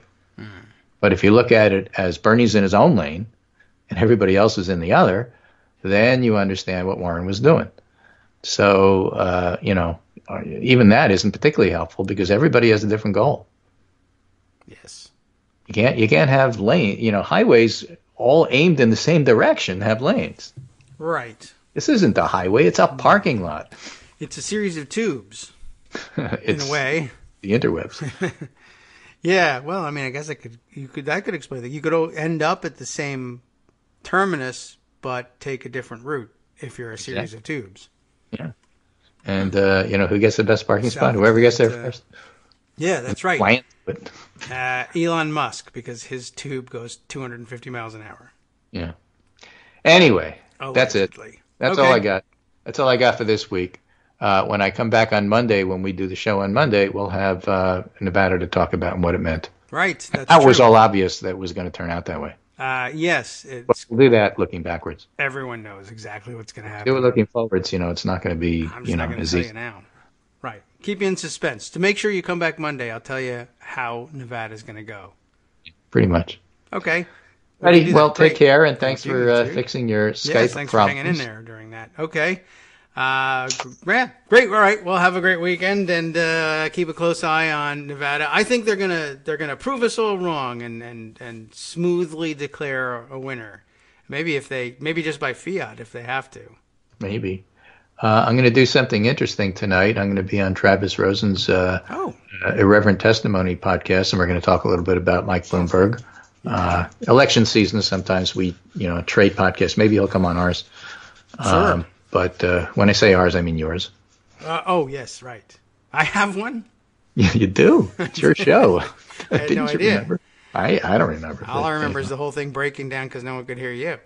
But if you look at it as Bernie's in his own lane and everybody else is in the other, then you understand what Warren was doing. So, even that isn't particularly helpful because everybody has a different goal. Yes. You can't have highways all aimed in the same direction have lanes. Right. This isn't a highway, it's a parking lot. It's a series of tubes. In a way, the interwebs. Yeah, well, I mean, I guess I could explain that. You could end up at the same terminus, but take a different route if you're a series of tubes. Yeah, and who gets the best parking spot? Whoever gets there first. Yeah, that's right. Why? Elon Musk, because his tube goes 250 miles an hour. Yeah. Anyway, That's it. That's okay. all I got. That's all I got for this week. When I come back on Monday, when we do the show on Monday, we'll have Nevada to talk about and what it meant. Right. That was all obvious that it was going to turn out that way. Yes. We'll do that looking backwards. Everyone knows exactly what's going to happen. Do it looking forwards. It's not going to be, I'm just not going to tell you now. Right. Keep you in suspense. To make sure you come back Monday, I'll tell you how Nevada's going to go. Pretty much. Okay. Ready? Well, take care, and thanks for fixing your Skype problems. Thanks for hanging in there during that. Okay. Great. All right. Well, have a great weekend and keep a close eye on Nevada. I think they're gonna prove us all wrong and smoothly declare a winner. Maybe just by fiat if they have to. Maybe. I'm going to do something interesting tonight. I'm going to be on Travis Rosen's Irreverent Testimony podcast, and we're going to talk a little bit about Mike Bloomberg. Election season, sometimes we, trade podcasts. Maybe he'll come on ours. Sure. But when I say ours, I mean yours. Oh, yes, right. I have one? You do. It's your show. I had no idea. Remember? I don't remember. All I remember is the whole thing breaking down because no one could hear you.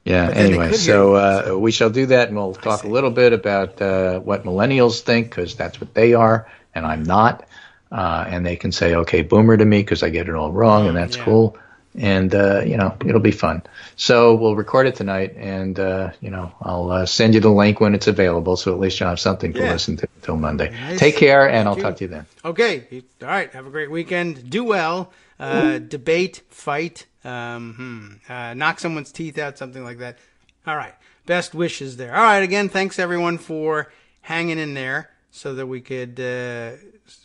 Yeah, anyway, so we shall do that, and we'll talk a little bit about what millennials think, because that's what they are, and I'm not. And they can say, okay, boomer to me, because I get it all wrong, and that's cool. And, it'll be fun. So we'll record it tonight, and, I'll send you the link when it's available, so at least you'll have something to listen to until Monday. Nice. Take care, and I'll talk to you then. Okay. All right. Have a great weekend. Do well. Debate, fight, knock someone's teeth out, something like that. All right. Best wishes there. All right. Again, thanks everyone for hanging in there so that we could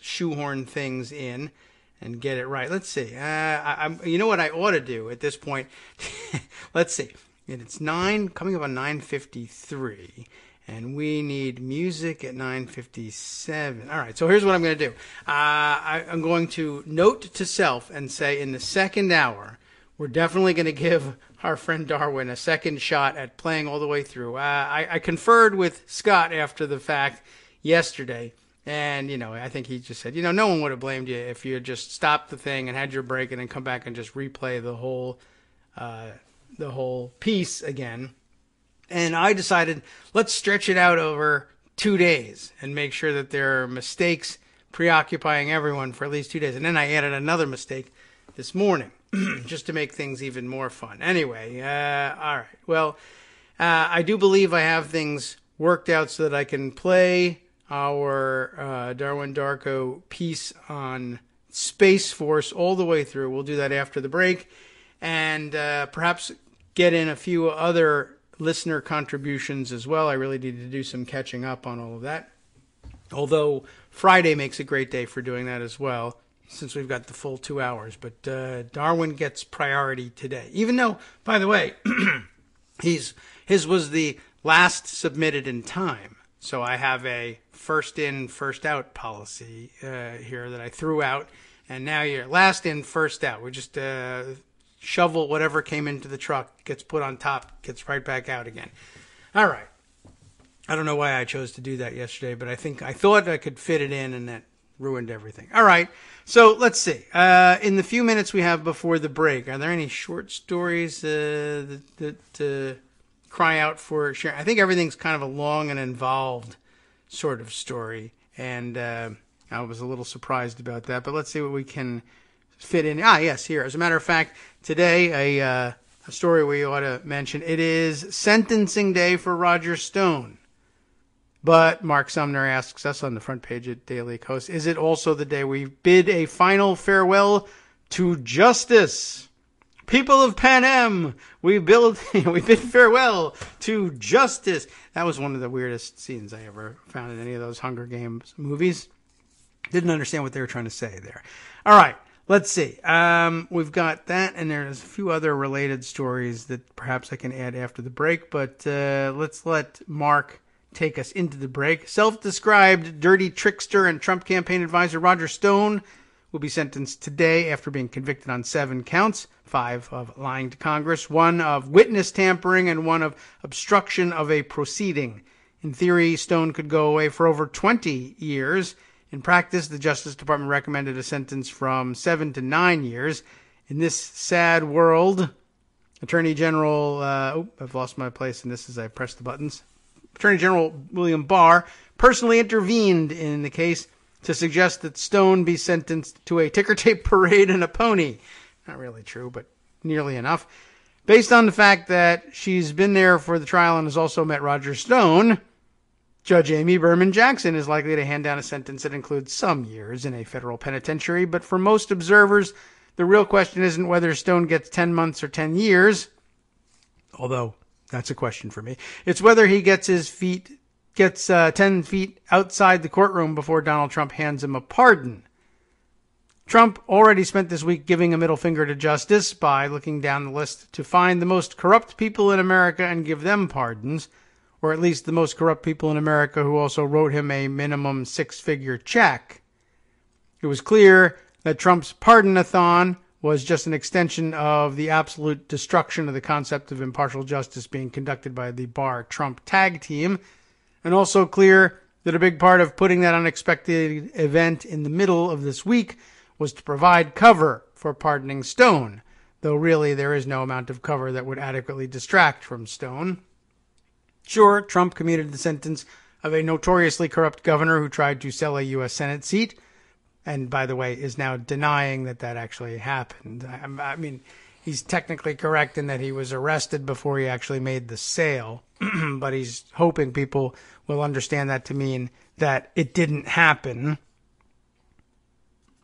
shoehorn things in and get it right. Let's see. You know what I ought to do at this point? Let's see. It's coming up on 9:53. And we need music at 9:57. All right, so here's what I'm going to do. I'm going to note to self and say in the second hour, we're definitely going to give our friend Darwin a second shot at playing all the way through. I conferred with Scott after the fact yesterday, and, I think he just said, no one would have blamed you if you had just stopped the thing and had your break and then come back and just replay the whole piece again. And I decided, let's stretch it out over 2 days and make sure that there are mistakes preoccupying everyone for at least 2 days. And then I added another mistake this morning just to make things even more fun. Anyway, all right. Well, I do believe I have things worked out so that I can play our Darwin Darko piece on Space Force all the way through. We'll do that after the break. And perhaps get in a few other listener contributions as well. I really need to do some catching up on all of that. Although Friday makes a great day for doing that as well, since we've got the full 2 hours. But Darwin gets priority today. Even though, by the way, his was the last submitted in time. So I have a first in, first out policy here that I threw out. And now you're last in, first out. We just shovel whatever came into the truck, gets put on top, gets right back out again. All right. I don't know why I chose to do that yesterday, but I thought I could fit it in, and that ruined everything. All right. So let's see. In the few minutes we have before the break, are there any short stories that cry out for sharing? I think everything's kind of a long and involved sort of story, and I was a little surprised about that, but let's see what we can fit in. Yes, here. As a matter of fact, today, a story we ought to mention. It is sentencing day for Roger Stone. But Mark Sumner asks us on the front page at Daily Kos, is it also the day we bid a final farewell to justice? People of Pan Am, we bid farewell to justice. That was one of the weirdest scenes I ever found in any of those Hunger Games movies. Didn't understand what they were trying to say there. All right. Let's see. We've got that, and there's a few other related stories that perhaps I can add after the break, but let's let Mark take us into the break. Self-described dirty trickster and Trump campaign advisor Roger Stone will be sentenced today after being convicted on 7 counts, 5 of lying to Congress, 1 of witness tampering, and 1 of obstruction of a proceeding. In theory, Stone could go away for over 20 years. In practice, the Justice Department recommended a sentence from 7 to 9 years. In this sad world, Attorney General, I've lost my place in this as I press the buttons. Attorney General William Barr personally intervened in the case to suggest that Stone be sentenced to a ticker tape parade and a pony. Not really true, but nearly enough. Based on the fact that she's been there for the trial and has also met Roger Stone, Judge Amy Berman Jackson is likely to hand down a sentence that includes some years in a federal penitentiary. But for most observers, the real question isn't whether Stone gets 10 months or 10 years, although that's a question for me. It's whether he gets 10 feet outside the courtroom before Donald Trump hands him a pardon. Trump already spent this week giving a middle finger to justice by looking down the list to find the most corrupt people in America and give them pardons, or at least the most corrupt people in America who also wrote him a minimum 6-figure check. It was clear that Trump's pardon-a-thon was just an extension of the absolute destruction of the concept of impartial justice being conducted by the Barr-Trump tag team, and also clear that a big part of putting that unexpected event in the middle of this week was to provide cover for pardoning Stone, though really there is no amount of cover that would adequately distract from Stone. Sure, Trump commuted the sentence of a notoriously corrupt governor who tried to sell a U.S. Senate seat, and by the way, is now denying that that actually happened. I mean, he's technically correct in that he was arrested before he actually made the sale, but he's hoping people will understand that to mean that it didn't happen.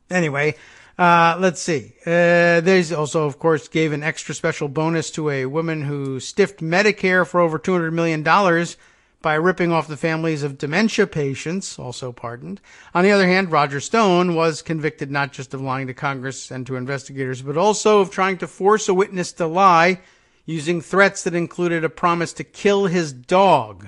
Anyway, let's see. There's also, of course, gave an extra special bonus to a woman who stiffed Medicare for over $200 million by ripping off the families of dementia patients, also pardoned. On the other hand, Roger Stone was convicted not just of lying to Congress and to investigators, but also of trying to force a witness to lie using threats that included a promise to kill his dog.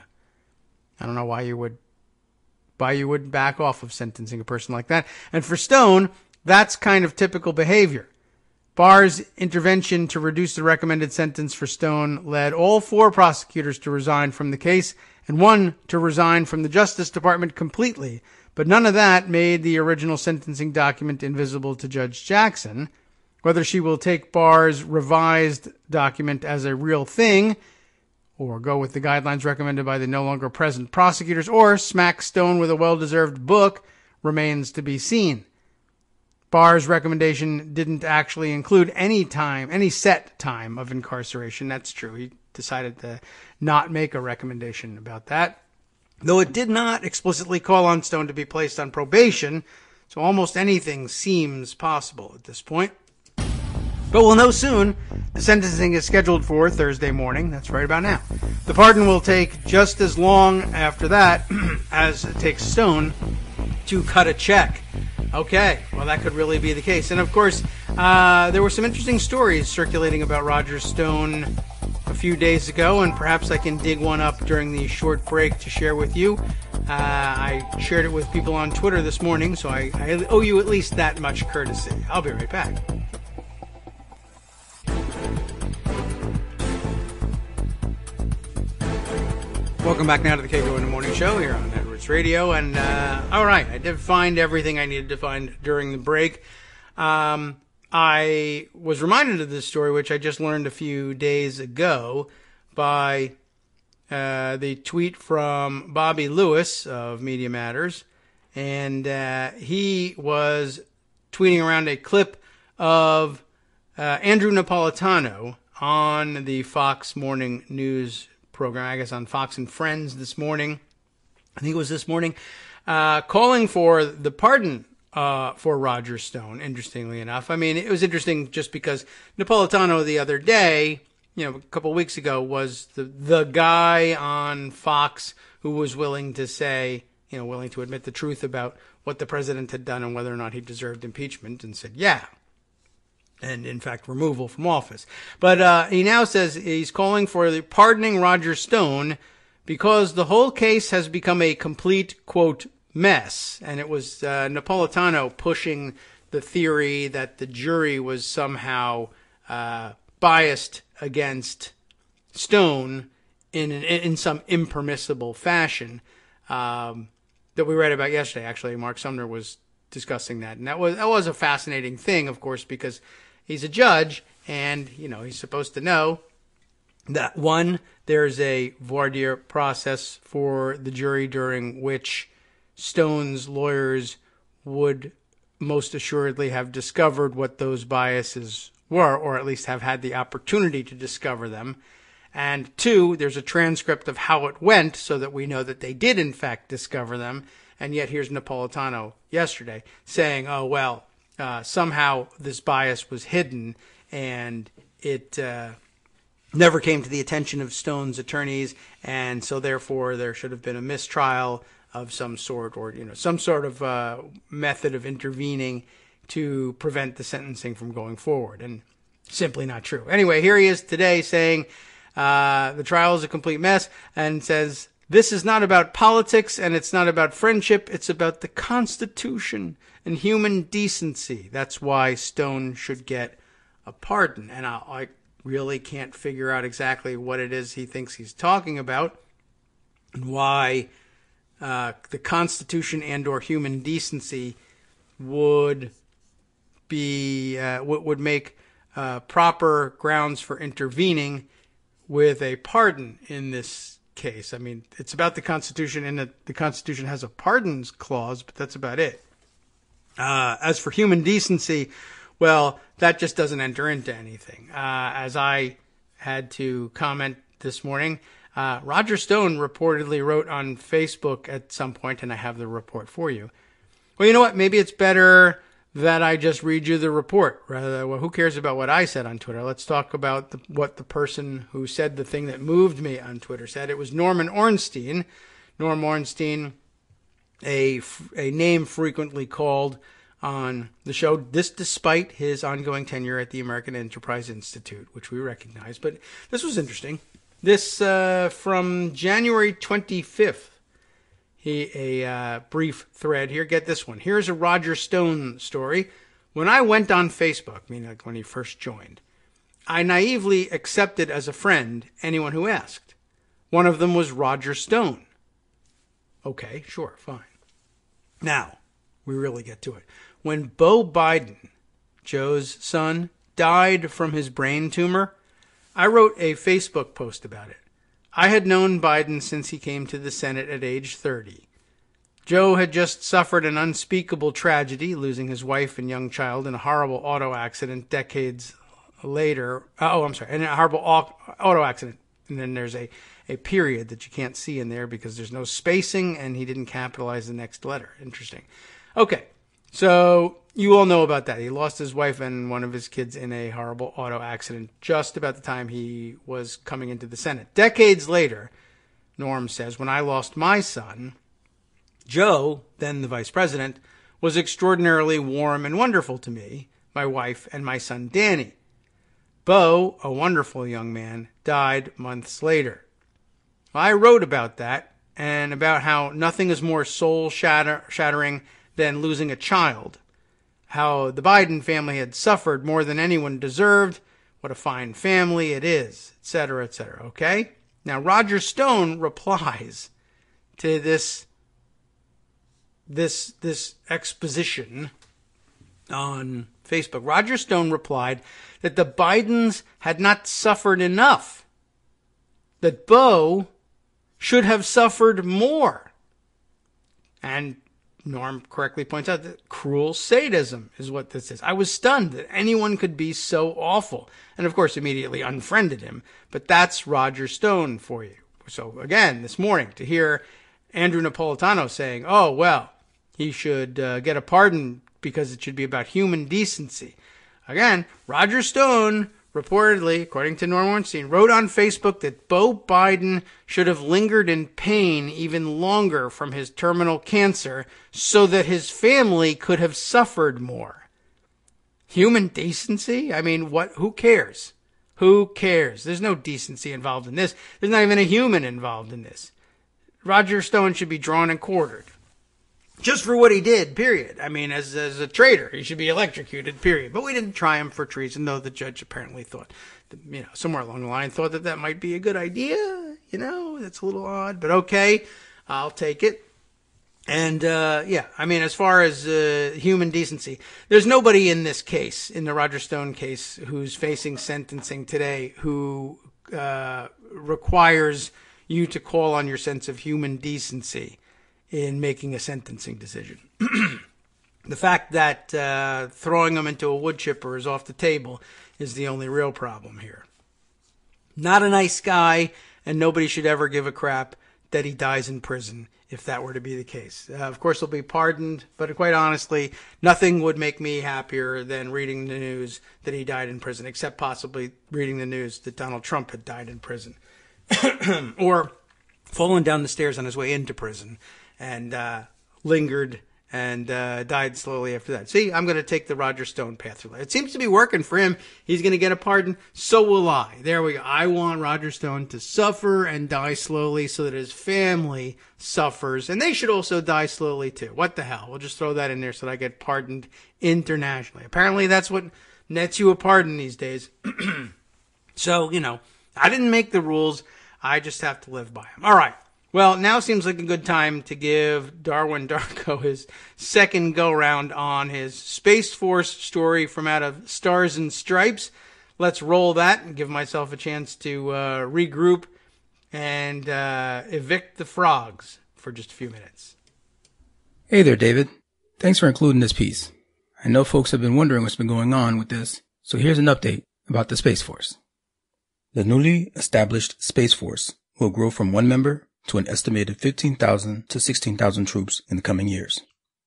I don't know why you would back off of sentencing a person like that. And for Stone, that's kind of typical behavior. Barr's intervention to reduce the recommended sentence for Stone led all 4 prosecutors to resign from the case and 1 to resign from the Justice Department completely. But none of that made the original sentencing document invisible to Judge Jackson. Whether she will take Barr's revised document as a real thing, or go with the guidelines recommended by the no longer present prosecutors, or smack Stone with a well-deserved book, remains to be seen. Barr's recommendation didn't actually include any set time of incarceration. That's true. He decided to not make a recommendation about that. Though it did not explicitly call on Stone to be placed on probation, so almost anything seems possible at this point. But we'll know soon. The sentencing is scheduled for Thursday morning. That's right about now. The pardon will take just as long after that as it takes Stone to cut a check. Okay, well, that could really be the case. And, of course, there were some interesting stories circulating about Roger Stone a few days ago, and perhaps I can dig one up during the short break to share with you. I shared it with people on Twitter this morning, so I owe you at least that much courtesy. I'll be right back. Welcome back now to the Kagro in the Morning Show here on Networks Radio. And, all right, I did find everything I needed to find during the break. I was reminded of this story, which I just learned a few days ago, by the tweet from Bobby Lewis of Media Matters. And he was tweeting around a clip of Andrew Napolitano on the Fox Morning News program, I guess on Fox and Friends this morning. I think it was this morning, calling for the pardon for Roger Stone, interestingly enough. I mean, it was interesting just because Napolitano the other day, a couple of weeks ago, was the guy on Fox who was willing to say, willing to admit the truth about what the president had done and whether or not he deserved impeachment, and said, yeah. And, in fact, removal from office. But he now says he's calling for the pardoning Roger Stone because the whole case has become a complete, quote, mess. And it was Napolitano pushing the theory that the jury was somehow biased against Stone in some impermissible fashion that we read about yesterday. Actually, Mark Sumner was discussing that. And that was a fascinating thing, of course, because he's a judge, and, he's supposed to know that, one, there's a voir dire process for the jury during which Stone's lawyers would most assuredly have discovered what those biases were, or at least have had the opportunity to discover them. And two, there's a transcript of how it went so that we know that they did, in fact, discover them. And yet here's Napolitano yesterday saying, oh, well, somehow this bias was hidden and it never came to the attention of Stone's attorneys, and so therefore there should have been a mistrial of some sort, or some sort of method of intervening to prevent the sentencing from going forward. And simply not true. Anyway, here he is today saying the trial is a complete mess, and says This is not about politics and it's not about friendship. It's about the Constitution and human decency. That's why Stone should get a pardon. And I really can't figure out exactly what it is he thinks he's talking about and why the Constitution and or human decency would be would make proper grounds for intervening with a pardon in this case. I mean, it's about the Constitution, and the Constitution has a pardons clause, but that's about it. As for human decency, well, that just doesn't enter into anything. As I had to comment this morning, Roger Stone reportedly wrote on Facebook at some point, and I have the report for you. Well, you know what? Maybe it's better that I just read you the report. Rather, well, who cares about what I said on Twitter? Let's talk about what the person who said the thing that moved me on Twitter said. It was Norman Ornstein. Norm Ornstein, a name frequently called on the show, this despite his ongoing tenure at the American Enterprise Institute, which we recognize. But this was interesting. This from January 25th. A brief thread here. Get this one. Here's a Roger Stone story. When I went on Facebook, meaning like when he first joined, I naively accepted as a friend anyone who asked. One of them was Roger Stone. Okay, sure, fine. Now, we really get to it. When Beau Biden, Joe's son, died from his brain tumor, I wrote a Facebook post about it. I had known Biden since he came to the Senate at age 30. Joe had just suffered an unspeakable tragedy, losing his wife and young child in a horrible auto accident decades later. In a horrible auto accident. And then there's a period that you can't see in there because there's no spacing, and he didn't capitalize the next letter. Interesting. Okay, so you all know about that. He lost his wife and one of his kids in a horrible auto accident just about the time he was coming into the Senate. Decades later, Norm says, when I lost my son, Joe, then the vice president, was extraordinarily warm and wonderful to me, my wife, and my son Danny. Beau, a wonderful young man, died months later. I wrote about that and about how nothing is more soul-shattering than losing a child. How the Biden family had suffered more than anyone deserved, what a fine family it is, etc., etc., okay? Now, Roger Stone replies to this exposition on Facebook. Roger Stone replied that the Bidens had not suffered enough, that Beau should have suffered more. And Norm correctly points out that cruel sadism is what this is. I was stunned that anyone could be so awful. And of course, immediately unfriended him. But that's Roger Stone for you. So again, this morning, to hear Andrew Napolitano saying, oh, well, he should get a pardon because it should be about human decency. Again, Roger Stone reportedly, according to Norm Ornstein, wrote on Facebook that Beau Biden should have lingered in pain even longer from his terminal cancer so that his family could have suffered more. Human decency? I mean, what? Who cares? Who cares? There's no decency involved in this. There's not even a human involved in this. Roger Stone should be drawn and quartered. Just for what he did, period. I mean, as a traitor, he should be electrocuted, period. But we didn't try him for treason, though the judge apparently thought, somewhere along the line, thought that might be a good idea. That's a little odd, but okay, I'll take it. And, as far as human decency, there's nobody in this case, in the Roger Stone case, who's facing sentencing today who requires you to call on your sense of human decency in making a sentencing decision. The fact that throwing them into a wood chipper is off the table is the only real problem here. Not a nice guy, and nobody should ever give a crap that he dies in prison if that were to be the case. Of course, he'll be pardoned, but quite honestly, nothing would make me happier than reading the news that he died in prison, except possibly reading the news that Donald Trump had died in prison. Or fallen down the stairs on his way into prison and lingered and died slowly after that. See, I'm going to take the Roger Stone path through life. It seems to be working for him. He's going to get a pardon. So will I. There we go. I want Roger Stone to suffer and die slowly so that his family suffers. And they should also die slowly, too. What the hell? We'll just throw that in there so that I get pardoned internationally. Apparently, that's what nets you a pardon these days. So, I didn't make the rules. I just have to live by them. All right. Well, now seems like a good time to give Darwin Darko his second go-round on his Space Force story from out of Stars and Stripes. Let's roll that and give myself a chance to regroup and evict the frogs for just a few minutes. Hey there, David. Thanks for including this piece. I know folks have been wondering what's been going on with this, so here's an update about the Space Force. The newly established Space Force will grow from 1 member to an estimated 15,000 to 16,000 troops in the coming years.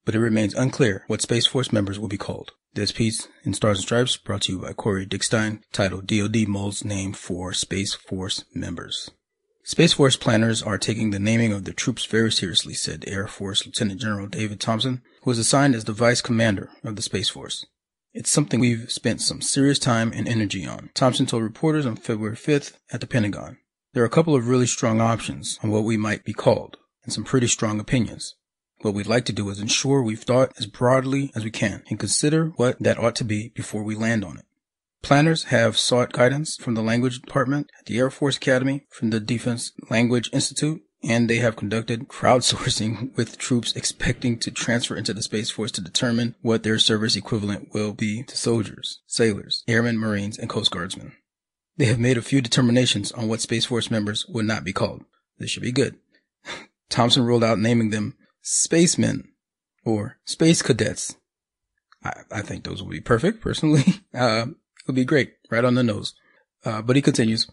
But it remains unclear what Space Force members will be called. This piece in Stars and Stripes brought to you by Corey Dickstein, titled DoD Molds Name for Space Force Members. Space Force planners are taking the naming of their troops very seriously, said Air Force Lieutenant General David Thompson, who was assigned as the Vice Commander of the Space Force. It's something we've spent some serious time and energy on, Thompson told reporters on February 5th at the Pentagon. There are a couple of really strong options on what we might be called, and some pretty strong opinions. What we'd like to do is ensure we've thought as broadly as we can and consider what that ought to be before we land on it. Planners have sought guidance from the Language Department at the Air Force Academy, from the Defense Language Institute, and they have conducted crowdsourcing with troops expecting to transfer into the Space Force to determine what their service equivalent will be to soldiers, sailors, airmen, Marines, and Coast Guardsmen. They have made a few determinations on what Space Force members would not be called. This should be good. Thompson ruled out naming them spacemen or space cadets. I think those would be perfect, personally. It would be great, right on the nose. But he continues.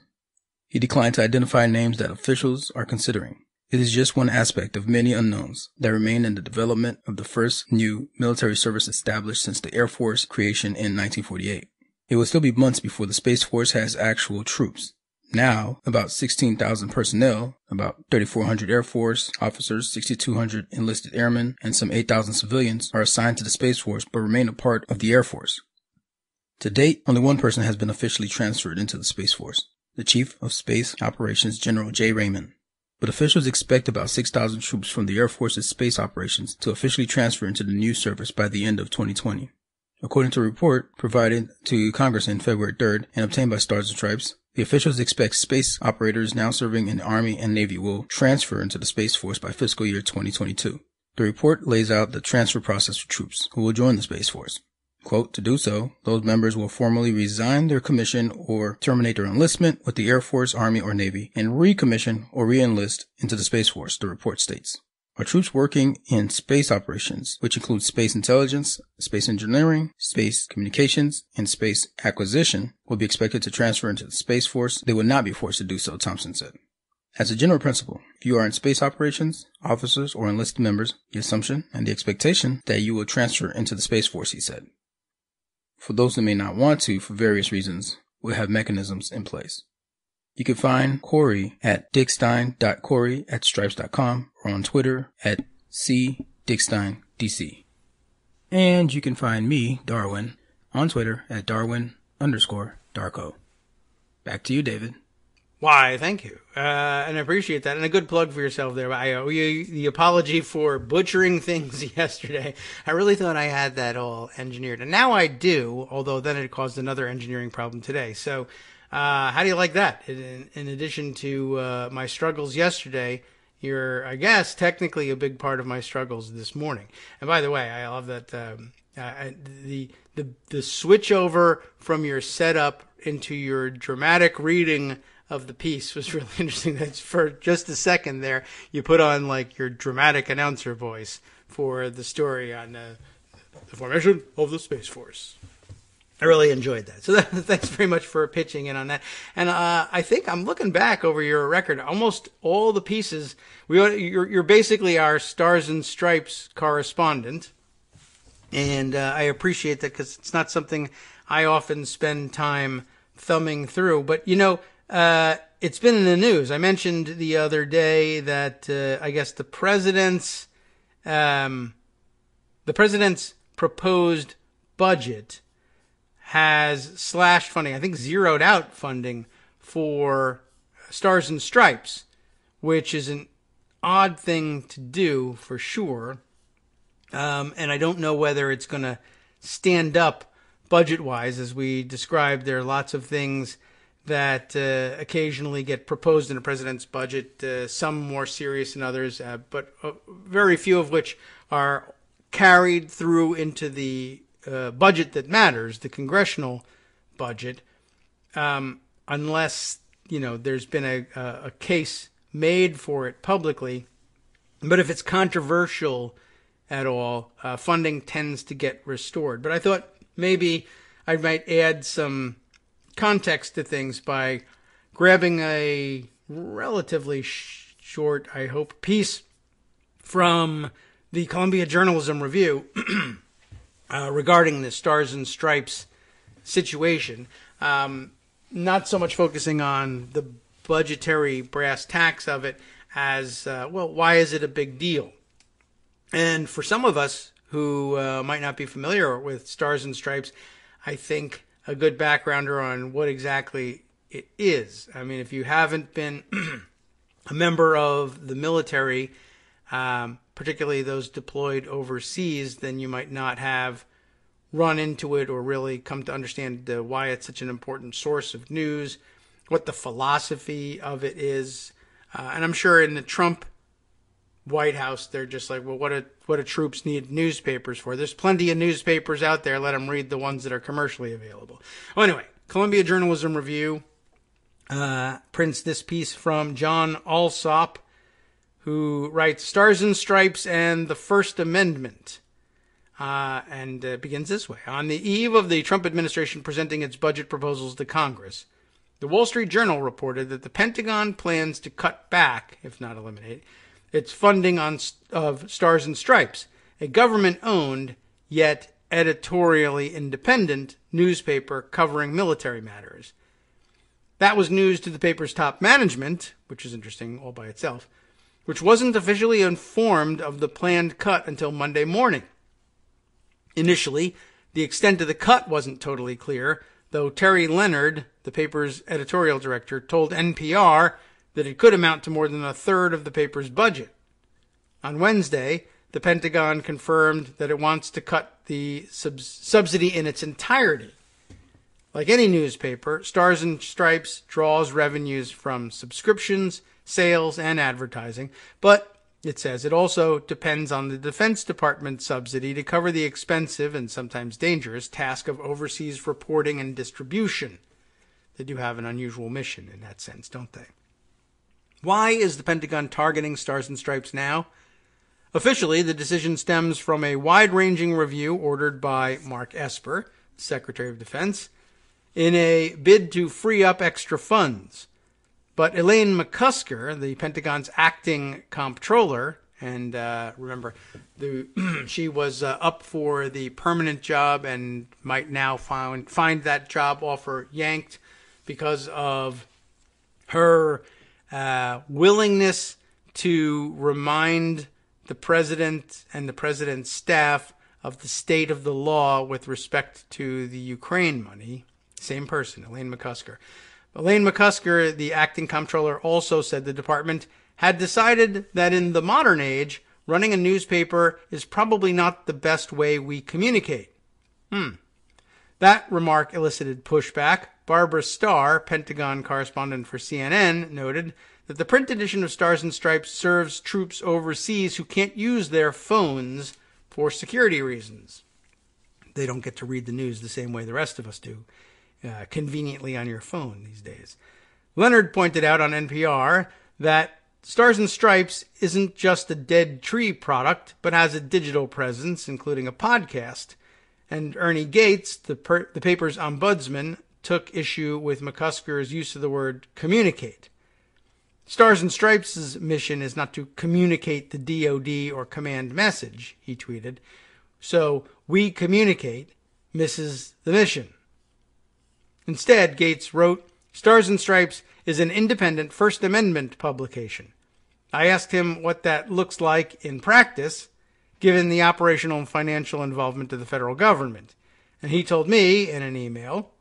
He declined to identify names that officials are considering. It is just one aspect of many unknowns that remain in the development of the first new military service established since the Air Force creation in 1948. It will still be months before the Space Force has actual troops. Now, about 16,000 personnel, about 3,400 Air Force officers, 6,200 enlisted airmen, and some 8,000 civilians are assigned to the Space Force but remain a part of the Air Force. To date, only one person has been officially transferred into the Space Force, the Chief of Space Operations, General J. Raymond. But officials expect about 6,000 troops from the Air Force's space operations to officially transfer into the new service by the end of 2020. According to a report provided to Congress on February 3rd and obtained by Stars and Stripes, the officials expect space operators now serving in the Army and Navy will transfer into the Space Force by fiscal year 2022. The report lays out the transfer process for troops who will join the Space Force. Quote, to do so, those members will formally resign their commission or terminate their enlistment with the Air Force, Army, or Navy and recommission or re-enlist into the Space Force, the report states. Our troops working in space operations, which include space intelligence, space engineering, space communications, and space acquisition, will be expected to transfer into the Space Force. They will not be forced to do so, Thompson said. As a general principle, if you are in space operations, officers, or enlisted members, the assumption and the expectation that you will transfer into the Space Force, he said. For those who may not want to, for various reasons, we'll have mechanisms in place. You can find Corey at dickstein.corey@stripes.com or on Twitter at cdicksteindc. And you can find me, Darwin, on Twitter at Darwin_Darko. Back to you, David. Why, thank you. And I appreciate that. And a good plug for yourself there. I owe you the apology for butchering things yesterday. I really thought I had that all engineered. And now I do, although then it caused another engineering problem today. So how do you like that? In addition to my struggles yesterday, you're, I guess, technically a big part of my struggles this morning. And by the way, I love that the switch over from your setup into your dramatic reading of the piece was really interesting. That's for just a second there. You put on like your dramatic announcer voice for the story on the formation of the Space Force. I really enjoyed that. So thanks very much for pitching in on that. And I think I'm looking back over your record. Almost all the pieces, you're basically our Stars and Stripes correspondent. And I appreciate that because it's not something I often spend time thumbing through. But, you know, it's been in the news. I mentioned the other day that I guess the president's the president's proposed budget has slashed funding, I think zeroed out funding for Stars and Stripes, which is an odd thing to do for sure. And I don't know whether it's going to stand up budget-wise. As we described, there are lots of things that occasionally get proposed in a president's budget, some more serious than others, but very few of which are carried through into the budget that matters, the congressional budget, unless, there's been a case made for it publicly. But if it's controversial at all, funding tends to get restored. But I thought maybe I might add some context to things by grabbing a relatively short, I hope, piece from the Columbia Journalism Review regarding the Stars and Stripes situation. Not so much focusing on the budgetary brass tacks of it as, why is it a big deal? And for some of us who might not be familiar with Stars and Stripes, I think a good backgrounder on what exactly it is. I mean, if you haven't been a member of the military, particularly those deployed overseas, then you might not have run into it or really come to understand why it's such an important source of news, what the philosophy of it is. And I'm sure in the Trump White House, they're just like, well, what do troops need newspapers for? There's plenty of newspapers out there. Let them read the ones that are commercially available. Well, anyway, Columbia Journalism Review prints this piece from John Alsop, who writes Stars and Stripes and the First Amendment. And begins this way. On the eve of the Trump administration presenting its budget proposals to Congress, the Wall Street Journal reported that the Pentagon plans to cut back, if not eliminate, its funding of Stars and Stripes, a government-owned yet editorially independent newspaper covering military matters. That was news to the paper's top management, which is interesting all by itself, which wasn't officially informed of the planned cut until Monday morning. Initially, the extent of the cut wasn't totally clear, though Terry Leonard, the paper's editorial director, told NPR that it could amount to more than a third of the paper's budget. On Wednesday, the Pentagon confirmed that it wants to cut the subsidy in its entirety. Like any newspaper, Stars and Stripes draws revenues from subscriptions, sales, and advertising, but it says it also depends on the Defense Department subsidy to cover the expensive and sometimes dangerous task of overseas reporting and distribution. They do have an unusual mission in that sense, don't they? Why is the Pentagon targeting Stars and Stripes now? Officially, the decision stems from a wide-ranging review ordered by Mark Esper, Secretary of Defense, in a bid to free up extra funds. But Elaine McCusker, the Pentagon's acting comptroller, and remember, she was up for the permanent job and might now find that job offer yanked because of her willingness to remind the president and the president's staff of the state of the law with respect to the Ukraine money. Same person, Elaine McCusker. Elaine McCusker, the acting comptroller, also said the department had decided that in the modern age, running a newspaper is probably not the best way we communicate. That remark elicited pushback. Barbara Starr, Pentagon correspondent for CNN, noted that the print edition of Stars and Stripes serves troops overseas who can't use their phones for security reasons. They don't get to read the news the same way the rest of us do. Conveniently on your phone these days. Leonard pointed out on NPR that Stars and Stripes isn't just a dead tree product, but has a digital presence, including a podcast. And Ernie Gates, the paper's ombudsman, took issue with McCusker's use of the word communicate. Stars and Stripes' mission is not to communicate the DoD or command message, he tweeted. So we communicate misses the mission. Instead, Gates wrote, Stars and Stripes is an independent First Amendment publication. I asked him what that looks like in practice, given the operational and financial involvement of the federal government. And he told me in an email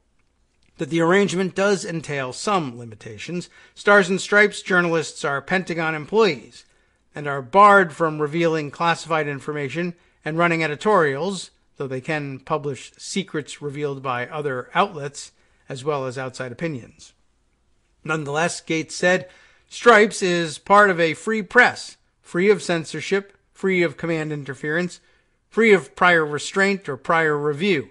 that the arrangement does entail some limitations. Stars and Stripes journalists are Pentagon employees and are barred from revealing classified information and running editorials, though they can publish secrets revealed by other outlets, as well as outside opinions. Nonetheless, Gates said, Stripes is part of a free press, free of censorship, free of command interference, free of prior restraint or prior review.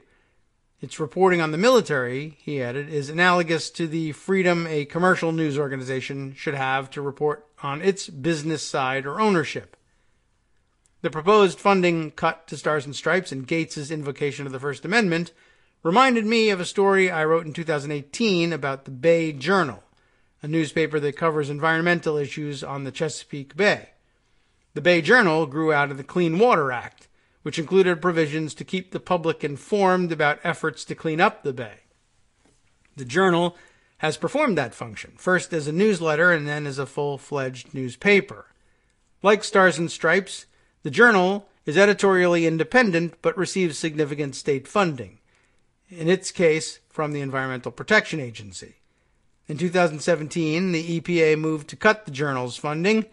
Its reporting on the military, he added, is analogous to the freedom a commercial news organization should have to report on its business side or ownership. The proposed funding cut to Stars and Stripes and Gates's invocation of the First Amendment reminded me of a story I wrote in 2018 about the Bay Journal, a newspaper that covers environmental issues on the Chesapeake Bay. The Bay Journal grew out of the Clean Water Act, which included provisions to keep the public informed about efforts to clean up the bay. The Journal has performed that function, first as a newsletter and then as a full-fledged newspaper. Like Stars and Stripes, the Journal is editorially independent but receives significant state funding, in its case from the Environmental Protection Agency. In 2017, the EPA moved to cut the Journal's funding.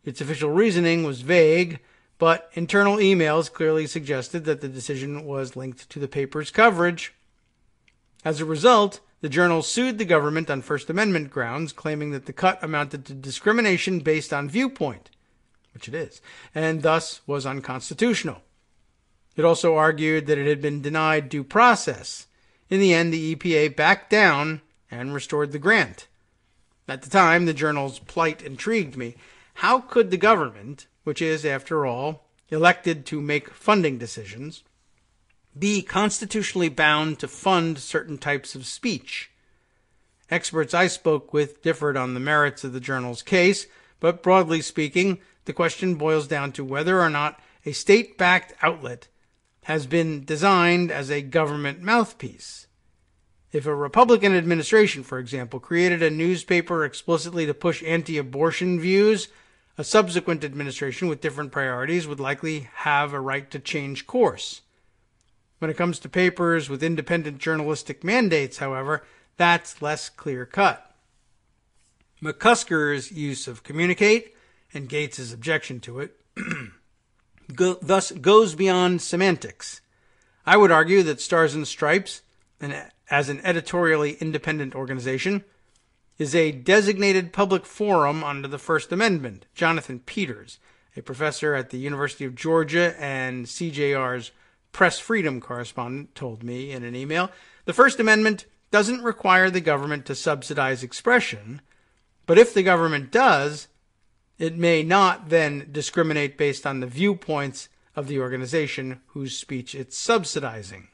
Its official reasoning was vague, but internal emails clearly suggested that the decision was linked to the paper's coverage. As a result, the Journal sued the government on First Amendment grounds, claiming that the cut amounted to discrimination based on viewpoint, which it is, and thus was unconstitutional. It also argued that it had been denied due process. In the end, the EPA backed down and restored the grant. At the time, the Journal's plight intrigued me. How could the government, which is, after all, elected to make funding decisions, be constitutionally bound to fund certain types of speech? Experts I spoke with differed on the merits of the Journal's case, but broadly speaking, the question boils down to whether or not a state-backed outlet has been designed as a government mouthpiece. If a Republican administration, for example, created a newspaper explicitly to push anti-abortion views, a subsequent administration with different priorities would likely have a right to change course. When it comes to papers with independent journalistic mandates, however, that's less clear-cut. McCusker's use of communicate and Gates's objection to it thus goes beyond semantics. I would argue that Stars and Stripes, as an editorially independent organization, is a designated public forum under the First Amendment. Jonathan Peters, a professor at the University of Georgia and CJR's press freedom correspondent, told me in an email, the First Amendment doesn't require the government to subsidize expression, but if the government does, it may not then discriminate based on the viewpoints of the organization whose speech it's subsidizing.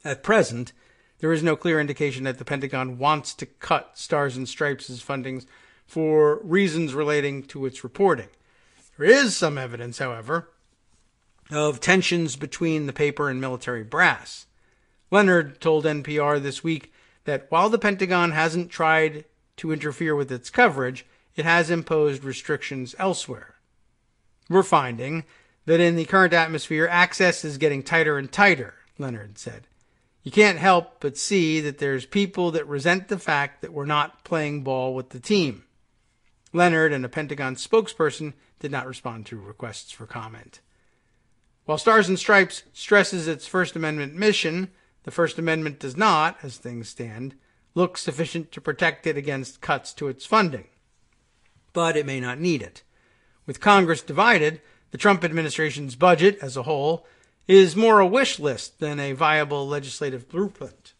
At present, there is no clear indication that the Pentagon wants to cut Stars and Stripes' fundings for reasons relating to its reporting. There is some evidence, however, of tensions between the paper and military brass. Leonard told NPR this week that while the Pentagon hasn't tried to interfere with its coverage, it has imposed restrictions elsewhere. We're finding that in the current atmosphere, access is getting tighter and tighter, Leonard said. You can't help but see that there's people that resent the fact that we're not playing ball with the team. Leonard and a Pentagon spokesperson did not respond to requests for comment. While Stars and Stripes stresses its First Amendment mission, the First Amendment does not, as things stand, look sufficient to protect it against cuts to its funding. But it may not need it. With Congress divided, the Trump administration's budget as a whole is more a wish list than a viable legislative blueprint.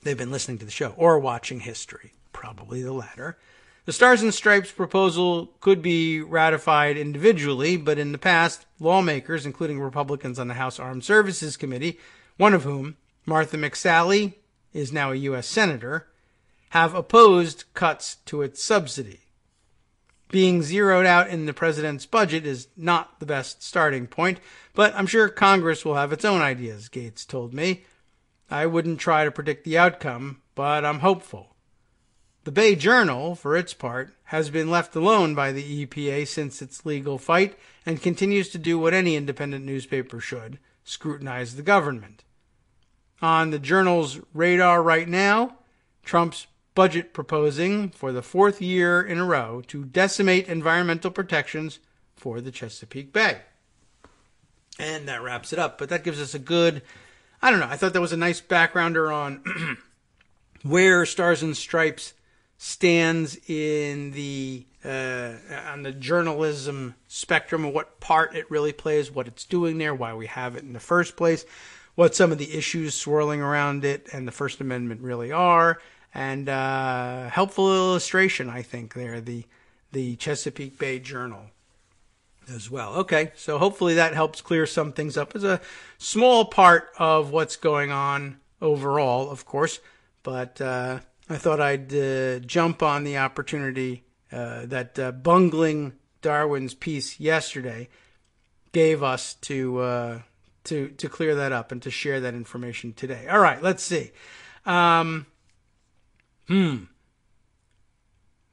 They've been listening to the show or watching history, probably the latter. The Stars and Stripes proposal could be ratified individually, but in the past, lawmakers, including Republicans on the House Armed Services Committee, one of whom, Martha McSally, is now a U.S. Senator, have opposed cuts to its subsidy. Being zeroed out in the president's budget is not the best starting point, but I'm sure Congress will have its own ideas, Gates told me. I wouldn't try to predict the outcome, but I'm hopeful. The Bay Journal, for its part, has been left alone by the EPA since its legal fight and continues to do what any independent newspaper should, scrutinize the government. On the Journal's radar right now, Trump's budget proposing for the fourth year in a row to decimate environmental protections for the Chesapeake Bay. And that wraps it up. But that gives us a good, I don't know, I thought that was a nice backgrounder on where Stars and Stripes stands in the on the journalism spectrum, and what part it really plays, what it's doing there, why we have it in the first place, what some of the issues swirling around it and the First Amendment really are, and helpful illustration, I think, there, the Chesapeake Bay Journal as well. Okay, so hopefully that helps clear some things up. It's a small part of what's going on overall, of course, but I thought I'd jump on the opportunity that bungling Darwin's piece yesterday gave us to clear that up and to share that information today. All right, let's see.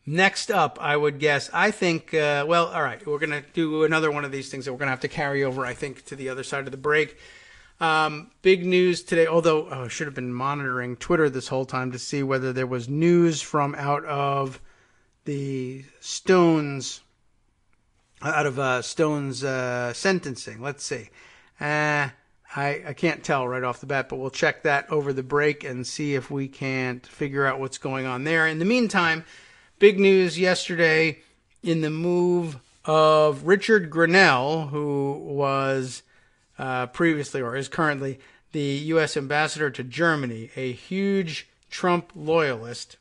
Next up, I would guess, I think, well, all right, we're going to do another one of these things that we're going to have to carry over, I think, to the other side of the break. Big news today, although I should have been monitoring Twitter this whole time to see whether there was news from out of the Stones, sentencing. Let's see. I can't tell right off the bat, but we'll check that over the break and see if we can't figure out what's going on there. In the meantime, big news yesterday in the move of Richard Grenell, who was previously, or is currently, the U.S. ambassador to Germany, a huge Trump loyalist,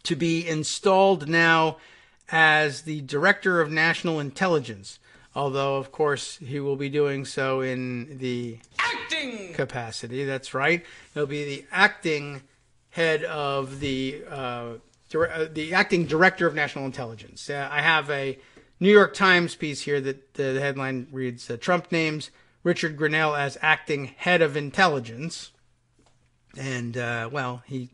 to be installed now as the Director of National Intelligence, although, of course, he will be doing so in the acting capacity. That's right. He'll be the acting head of the acting Director of National Intelligence. I have a New York Times piece here that the headline reads, Trump names Richard Grenell as acting head of intelligence. And, well, he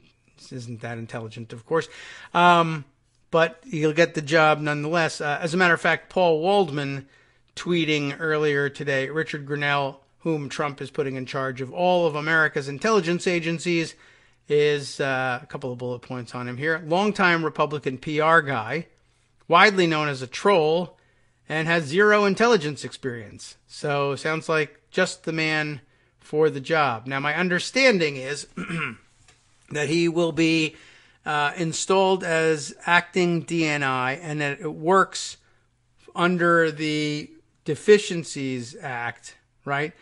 isn't that intelligent, of course. But he'll get the job nonetheless. As a matter of fact, Paul Waldman tweeting earlier today, Richard Grenell, whom Trump is putting in charge of all of America's intelligence agencies, is a couple of bullet points on him here. Longtime Republican PR guy, widely known as a troll, and has zero intelligence experience. So sounds like just the man for the job. Now, my understanding is that he will be installed as acting DNI, and that it works under the Deficiencies Act, right?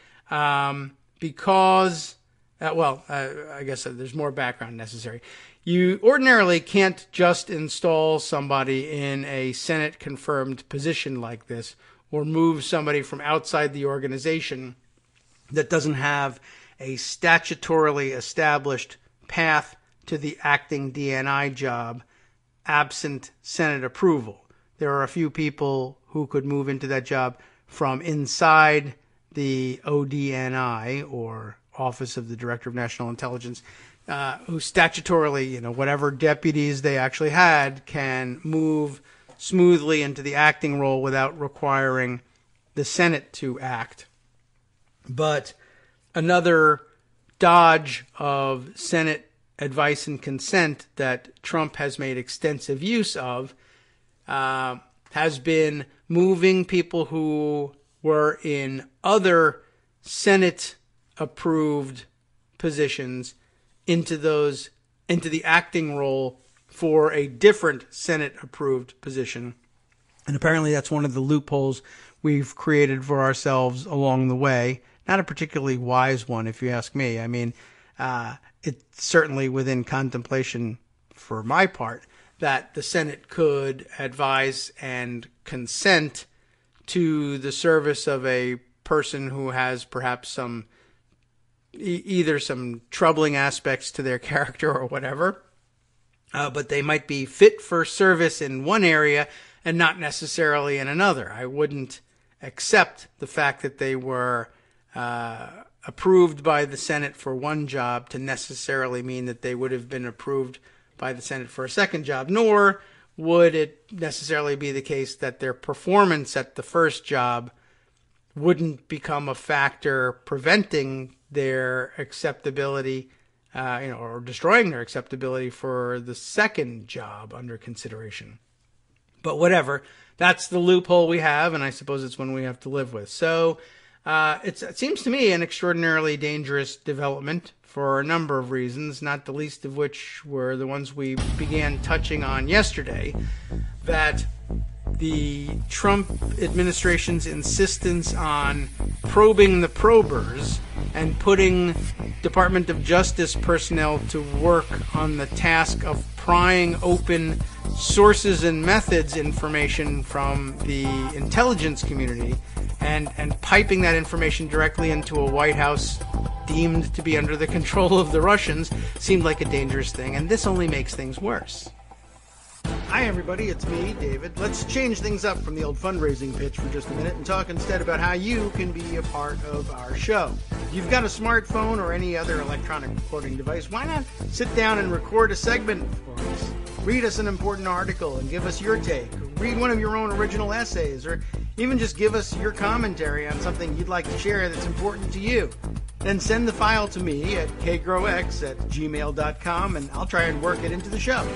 Because, I guess there's more background necessary. You ordinarily can't just install somebody in a Senate-confirmed position like this, or move somebody from outside the organization that doesn't have a statutorily established path to the acting DNI job, absent Senate approval. There are a few people who could move into that job from inside the ODNI, or Office of the Director of National Intelligence, who statutorily, whatever deputies they actually had, can move smoothly into the acting role without requiring the Senate to act. But another dodge of Senate advice and consent that Trump has made extensive use of has been moving people who were in other Senate-approved positions into the acting role for a different Senate-approved position. And apparently that's one of the loopholes we've created for ourselves along the way. Not a particularly wise one, if you ask me. I mean, it's certainly within contemplation for my part that the Senate could advise and consent to the service of a person who has perhaps either some troubling aspects to their character or whatever, but they might be fit for service in one area and not necessarily in another. I wouldn't accept the fact that they were approved by the Senate for one job to necessarily mean that they would have been approved by the Senate for a second job, nor would it necessarily be the case that their performance at the first job wouldn't become a factor preventing their acceptability, or destroying their acceptability for the second job under consideration. But whatever, that's the loophole we have, and I suppose it's one we have to live with. So it seems to me an extraordinarily dangerous development for a number of reasons, not the least of which were the ones we began touching on yesterday, that the Trump administration's insistence on probing the probers and putting Department of Justice personnel to work on the task of prying open sources and methods information from the intelligence community and piping that information directly into a White House deemed to be under the control of the Russians seemed like a dangerous thing, and this only makes things worse. Hi everybody, it's me, David. Let's change things up from the old fundraising pitch for just a minute and talk instead about how you can be a part of our show. If you've got a smartphone or any other electronic recording device, why not sit down and record a segment for us? Read us an important article and give us your take. Or read one of your own original essays, or even just give us your commentary on something you'd like to share that's important to you. Then send the file to me at kagrox@gmail.com and I'll try and work it into the show.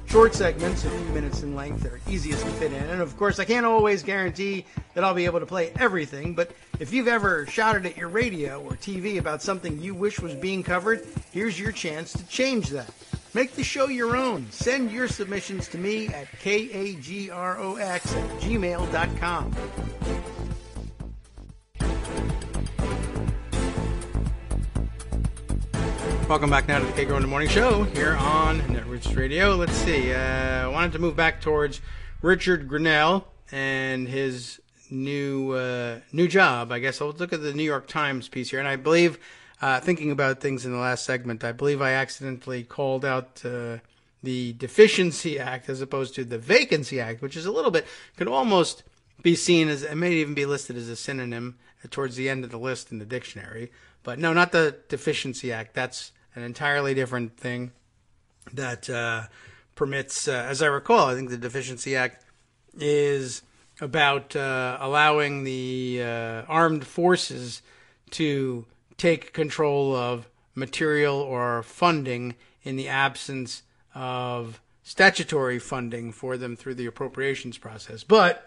Short segments, a few minutes in length, that are easiest to fit in. And of course, I can't always guarantee that I'll be able to play everything, but if you've ever shouted at your radio or TV about something you wish was being covered, here's your chance to change that. Make the show your own. Send your submissions to me at kagrox@gmail.com. Welcome back now to the Kagro in the Morning Show here on Netroots Radio. Let's see. I wanted to move back towards Richard Grenell and his new job. I guess I'll look at the New York Times piece here. And I believe, thinking about things in the last segment, I believe I accidentally called out the Deficiency Act as opposed to the Vacancy Act, which is a little bit, could almost be seen as, it may even be listed as a synonym towards the end of the list in the dictionary. But no, not the Deficiency Act. That's an entirely different thing that permits, as I recall, I think the Deficiency Act is about allowing the armed forces to take control of material or funding in the absence of statutory funding for them through the appropriations process. But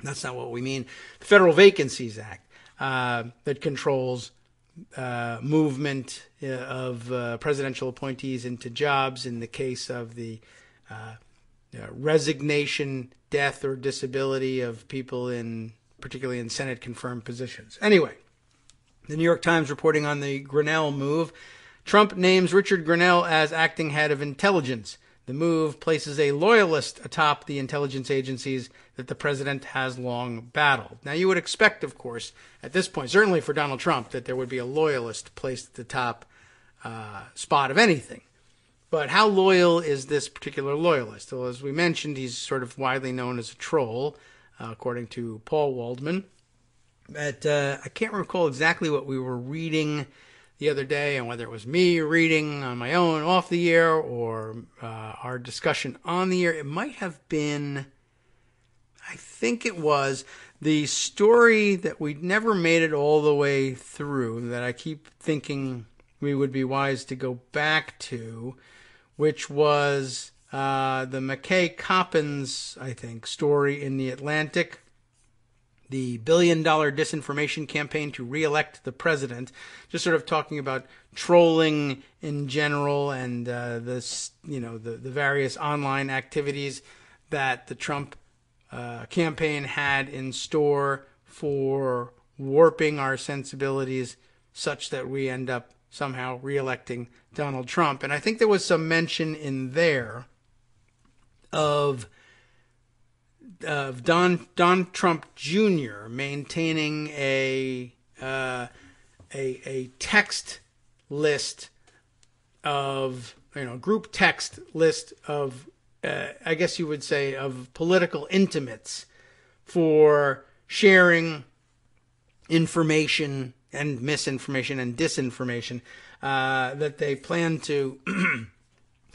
that's not what we mean. The Federal Vacancies Act that controls movement of presidential appointees into jobs in the case of the resignation, death, or disability of people particularly in Senate-confirmed positions. Anyway, the New York Times reporting on the Grenell move. Trump names Richard Grenell as acting head of intelligence. The move places a loyalist atop the intelligence agencies that the president has long battled. Now, you would expect, of course, at this point, certainly for Donald Trump, that there would be a loyalist placed at the top spot of anything. But how loyal is this particular loyalist? Well, as we mentioned, he's sort of widely known as a troll, according to Paul Waldman. But I can't recall exactly what we were reading the other day, and whether it was me reading on my own off the air or our discussion on the air. It might have been, I think it was, the story that we never made it all the way through that I keep thinking we would be wise to go back to, which was the McKay Coppins, I think, story in The Atlantic. The $1 billion disinformation campaign to re-elect the president, just sort of talking about trolling in general and the various online activities that the Trump campaign had in store for warping our sensibilities such that we end up somehow re-electing Donald Trump. And I think there was some mention in there of Don Trump Jr. maintaining a text list of, group text list of, I guess you would say, of political intimates for sharing information and misinformation and disinformation that they plan to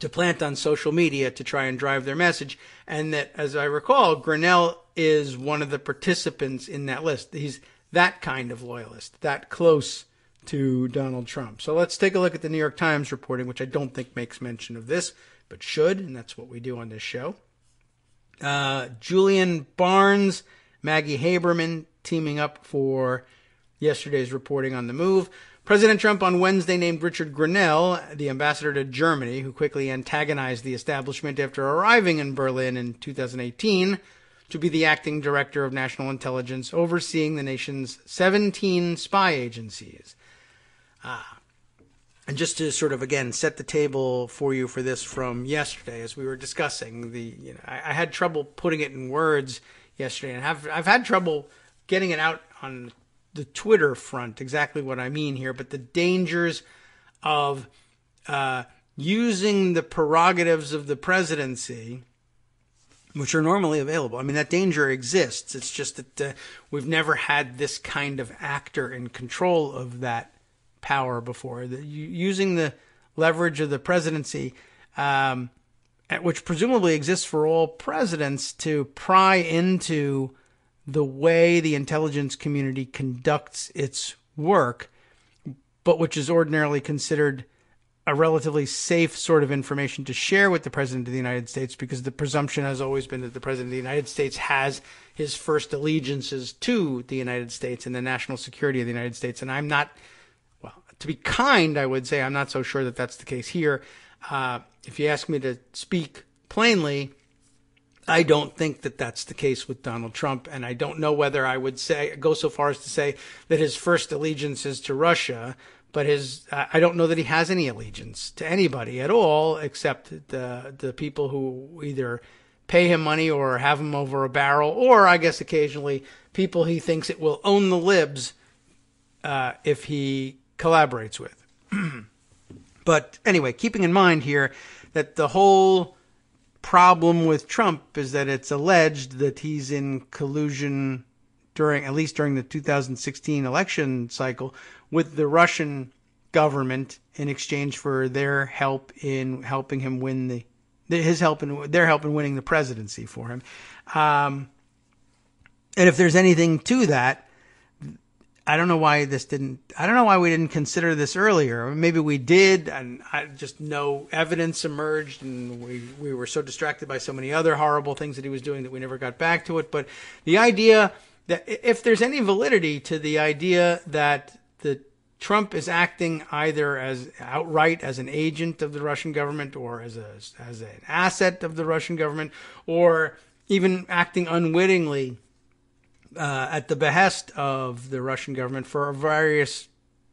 to plant on social media to try and drive their message. And that, as I recall, Grinnell is one of the participants in that list. He's that kind of loyalist, that close to Donald Trump. So let's take a look at the New York Times reporting, which I don't think makes mention of this, but should, and that's what we do on this show. Julian Barnes, Maggie Haberman teaming up for yesterday's reporting on the move. President Trump on Wednesday named Richard Grinnell, the ambassador to Germany, who quickly antagonized the establishment after arriving in Berlin in 2018, to be the acting director of national intelligence, overseeing the nation's 17 spy agencies. And just to sort of, again, set the table for you for this from yesterday, as we were discussing, I had trouble putting it in words yesterday, and I've had trouble getting it out on the Twitter front, exactly what I mean here, but the dangers of using the prerogatives of the presidency, which are normally available. I mean, that danger exists. It's just that we've never had this kind of actor in control of that power before. Using the leverage of the presidency, which presumably exists for all presidents, to pry into the way the intelligence community conducts its work, but which is ordinarily considered a relatively safe sort of information to share with the President of the United States, because the presumption has always been that the President of the United States has his first allegiances to the United States and the national security of the United States. And I'm not, well, to be kind, I would say I'm not so sure that that's the case here. If you ask me to speak plainly, I don't think that that's the case with Donald Trump, and I don't know whether I would go so far as to say that his first allegiance is to Russia, but I don't know that he has any allegiance to anybody at all, except the people who either pay him money or have him over a barrel, or I guess occasionally people he thinks it will own the libs if he collaborates with. But anyway, keeping in mind here that the whole problem with Trump is that it's alleged that he's in collusion at least during the 2016 election cycle with the Russian government in exchange for their help in helping him win their help in winning the presidency for him. And if there's anything to that, I don't know why we didn't consider this earlier. Maybe we did, and no evidence emerged, and we were so distracted by so many other horrible things that he was doing that we never got back to it. But the idea that if there's any validity to the idea that Trump is acting either outright as an agent of the Russian government, or as an asset of the Russian government, or even acting unwittingly at the behest of the Russian government for various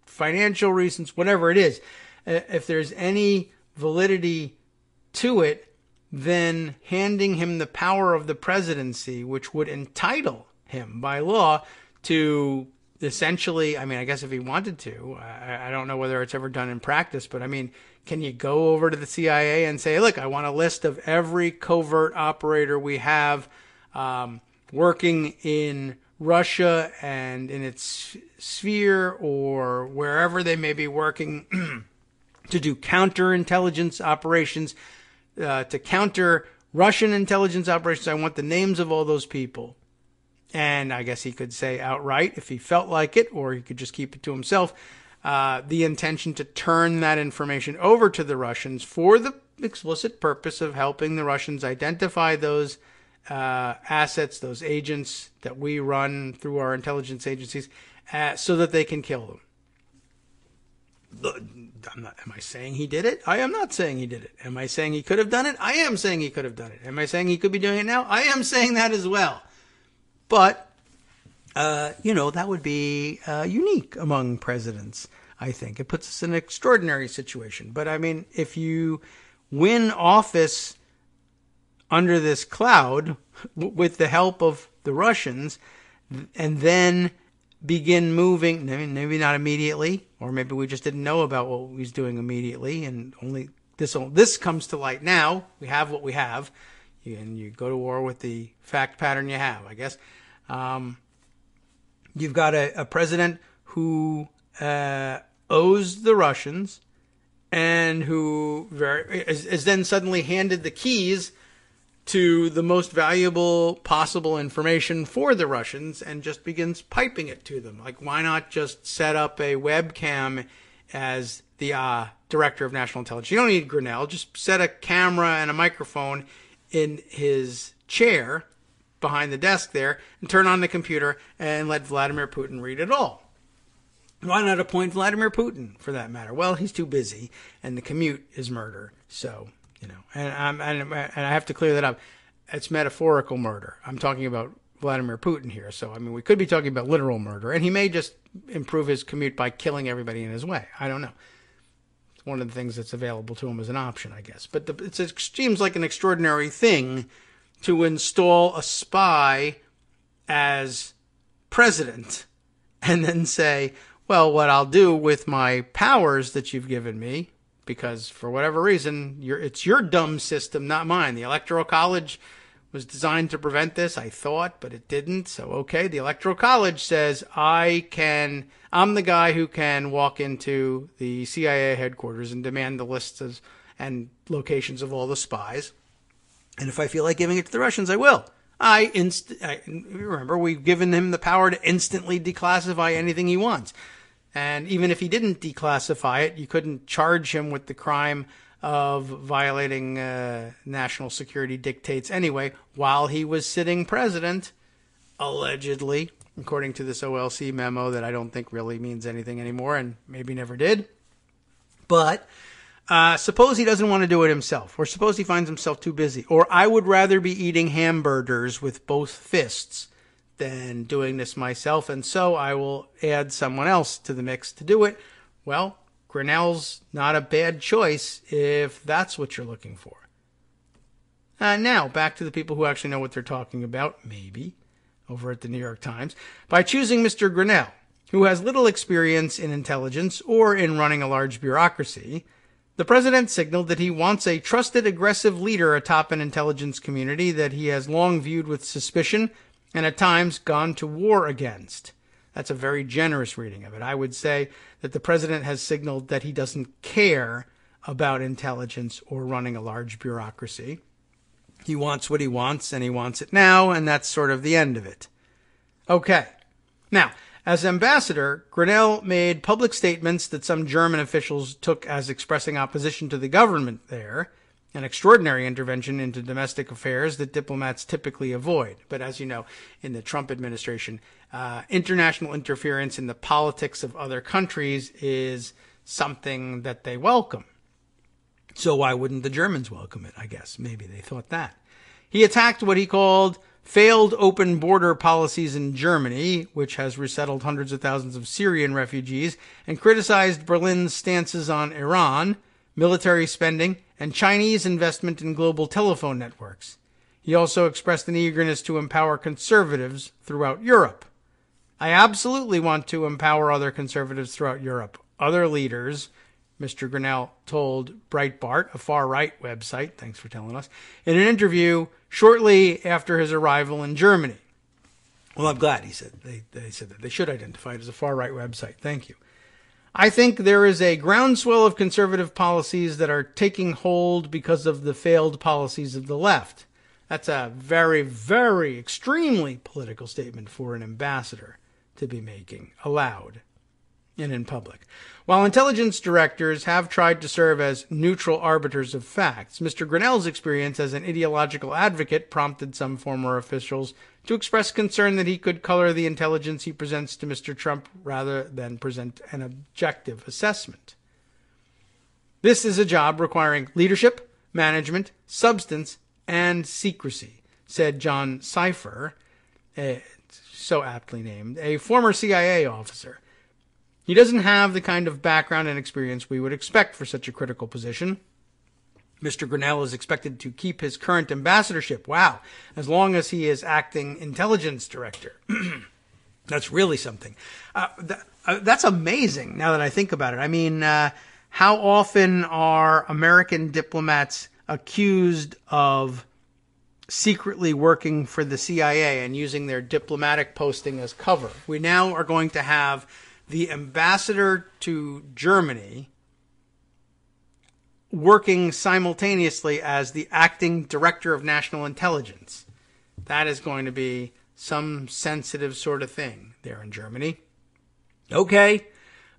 financial reasons, whatever it is, if there's any validity to it, then handing him the power of the presidency, which would entitle him by law to essentially, I mean, I guess if he wanted to, I don't know whether it's ever done in practice, but I mean, can you go over to the CIA and say, look, I want a list of every covert operator we have working in Russia and in its sphere, or wherever they may be working to do counterintelligence operations, to counter Russian intelligence operations. I want the names of all those people. And I guess he could say outright, if he felt like it, or he could just keep it to himself, the intention to turn that information over to the Russians for the explicit purpose of helping the Russians identify those assets, those agents that we run through our intelligence agencies, so that they can kill them. Am I saying he did it? I am not saying he did it. Am I saying he could have done it? I am saying he could have done it. Am I saying he could be doing it now? I am saying that as well. But, that would be unique among presidents, I think. It puts us in an extraordinary situation. But, I mean, if you win office under this cloud with the help of the Russians, and then begin moving, maybe not immediately, or maybe we just didn't know about what he's doing immediately, and only this comes to light now. We have what we have, and you go to war with the fact pattern you have, I guess. You've got a president who owes the Russians and who is then suddenly handed the keys to the most valuable possible information for the Russians and just begins piping it to them. Like, why not just set up a webcam as the director of national intelligence? You don't need Grinnell. Just set a camera and a microphone in his chair behind the desk there and turn on the computer and let Vladimir Putin read it all. Why not appoint Vladimir Putin, for that matter? Well, he's too busy, and the commute is murder. So, and I have to clear that up. It's metaphorical murder. I'm talking about Vladimir Putin here. So, I mean, we could be talking about literal murder, and he may just improve his commute by killing everybody in his way. I don't know. It's one of the things that's available to him as an option, I guess. But it seems like an extraordinary thing to install a spy as president and then say, well, what I'll do with my powers that you've given me, because for whatever reason, it's your dumb system, not mine. The Electoral College was designed to prevent this, I thought, but it didn't. So, okay, the Electoral College says I'm the guy who can walk into the CIA headquarters and demand the lists and locations of all the spies. And if I feel like giving it to the Russians, I will. Remember, we've given him the power to instantly declassify anything he wants. And even if he didn't declassify it, you couldn't charge him with the crime of violating national security dictates anyway, while he was sitting president, allegedly, according to this OLC memo that I don't think really means anything anymore and maybe never did. But suppose he doesn't want to do it himself, or suppose he finds himself too busy, or I would rather be eating hamburgers with both fists than doing this myself, and so I will add someone else to the mix to do it. Well, Grinnell's not a bad choice if that's what you're looking for. Now, back to the people who actually know what they're talking about, maybe, over at the New York Times. By choosing Mr. Grinnell, who has little experience in intelligence or in running a large bureaucracy, the president signaled that he wants a trusted, aggressive leader atop an intelligence community that he has long viewed with suspicion and at times gone to war against. That's a very generous reading of it. I would say that the president has signaled that he doesn't care about intelligence or running a large bureaucracy. He wants what he wants, and he wants it now, and that's sort of the end of it. Okay. Now, as ambassador, Grinnell made public statements that some German officials took as expressing opposition to the government there, an extraordinary intervention into domestic affairs that diplomats typically avoid. But as you know, in the Trump administration, international interference in the politics of other countries is something that they welcome. So why wouldn't the Germans welcome it, I guess? Maybe they thought that. He attacked what he called failed open border policies in Germany, which has resettled hundreds of thousands of Syrian refugees, and criticized Berlin's stances on Iran, military spending, and Chinese investment in global telephone networks. He also expressed an eagerness to empower conservatives throughout Europe. I absolutely want to empower other conservatives throughout Europe, other leaders, Mr. Grinnell told Breitbart, a far-right website, thanks for telling us, in an interview shortly after his arrival in Germany. Well, I'm glad he said they said that. They should identify it as a far-right website. Thank you. I think there is a groundswell of conservative policies that are taking hold because of the failed policies of the left. That's a very, very extremely political statement for an ambassador to be making aloud and in public. While intelligence directors have tried to serve as neutral arbiters of facts, Mr. Grinnell's experience as an ideological advocate prompted some former officials to express concern that he could color the intelligence he presents to Mr. Trump rather than present an objective assessment. This is a job requiring leadership, management, substance, and secrecy, said John Cipher, so aptly named, a former CIA officer. He doesn't have the kind of background and experience we would expect for such a critical position. Mr. Grinnell is expected to keep his current ambassadorship, as long as he is acting intelligence director. That's really something. That's amazing now that I think about it. I mean, how often are American diplomats accused of secretly working for the CIA and using their diplomatic posting as cover? We now are going to have the ambassador to Germany working simultaneously as the acting director of national intelligence. That is going to be some sensitive sort of thing there in Germany. Okay.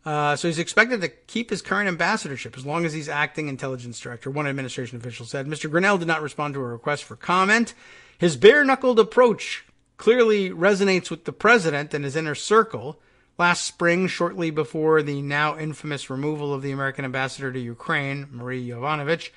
So he's expected to keep his current ambassadorship as long as he's acting intelligence director, one administration official said. Mr. Grinnell did not respond to a request for comment. His bare-knuckled approach clearly resonates with the president and his inner circle. Last spring, shortly before the now infamous removal of the American ambassador to Ukraine, Marie Yovanovitch,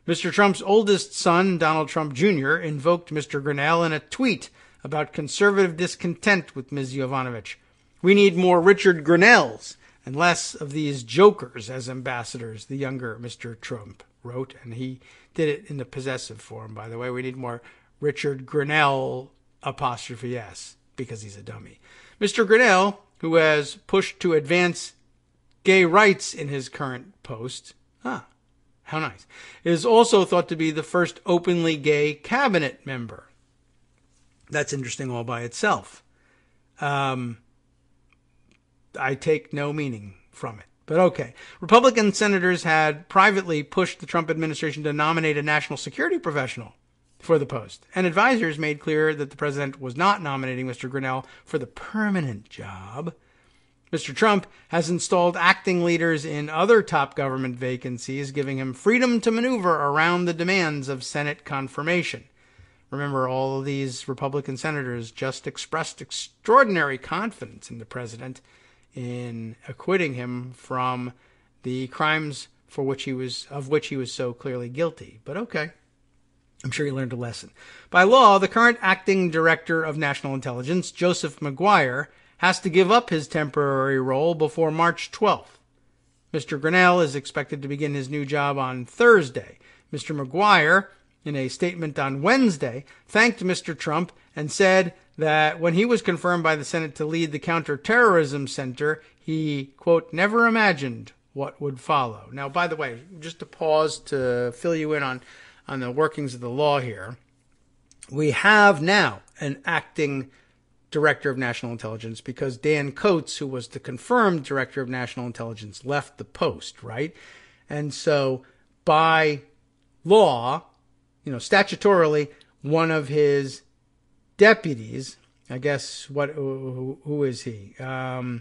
Mr. Trump's oldest son, Donald Trump Jr., invoked Mr. Grinnell in a tweet about conservative discontent with Ms. Yovanovitch. We need more Richard Grinnells and less of these jokers as ambassadors, the younger Mr. Trump wrote, and he did it in the possessive form, by the way. We need more Richard Grinnell, apostrophe S, because he's a dummy. Mr. Grinnell, who has pushed to advance gay rights in his current post, how nice, is also thought to be the first openly gay cabinet member. That's interesting all by itself. I take no meaning from it, but okay. Republican senators had privately pushed the Trump administration to nominate a national security professional for the post, and advisors made clear that the president was not nominating Mr. Grinnell for the permanent job. Mr. Trump has installed acting leaders in other top government vacancies, giving him freedom to maneuver around the demands of Senate confirmation. Remember, all of these Republican senators just expressed extraordinary confidence in the president in acquitting him from the crimes of which he was so clearly guilty. But okay, I'm sure he learned a lesson. By law, the current acting director of national intelligence, Joseph Maguire, has to give up his temporary role before March 12th. Mr. Grinnell is expected to begin his new job on Thursday. Mr. Maguire, in a statement on Wednesday, thanked Mr. Trump and said that when he was confirmed by the Senate to lead the Counterterrorism Center, he, quote, never imagined what would follow. Now, by the way, just to pause to fill you in on the workings of the law here, we have now an acting director of national intelligence because Dan Coates, who was the confirmed director of national intelligence, left the post, right? And so by law, statutorily, one of his deputies, I guess, who is he? I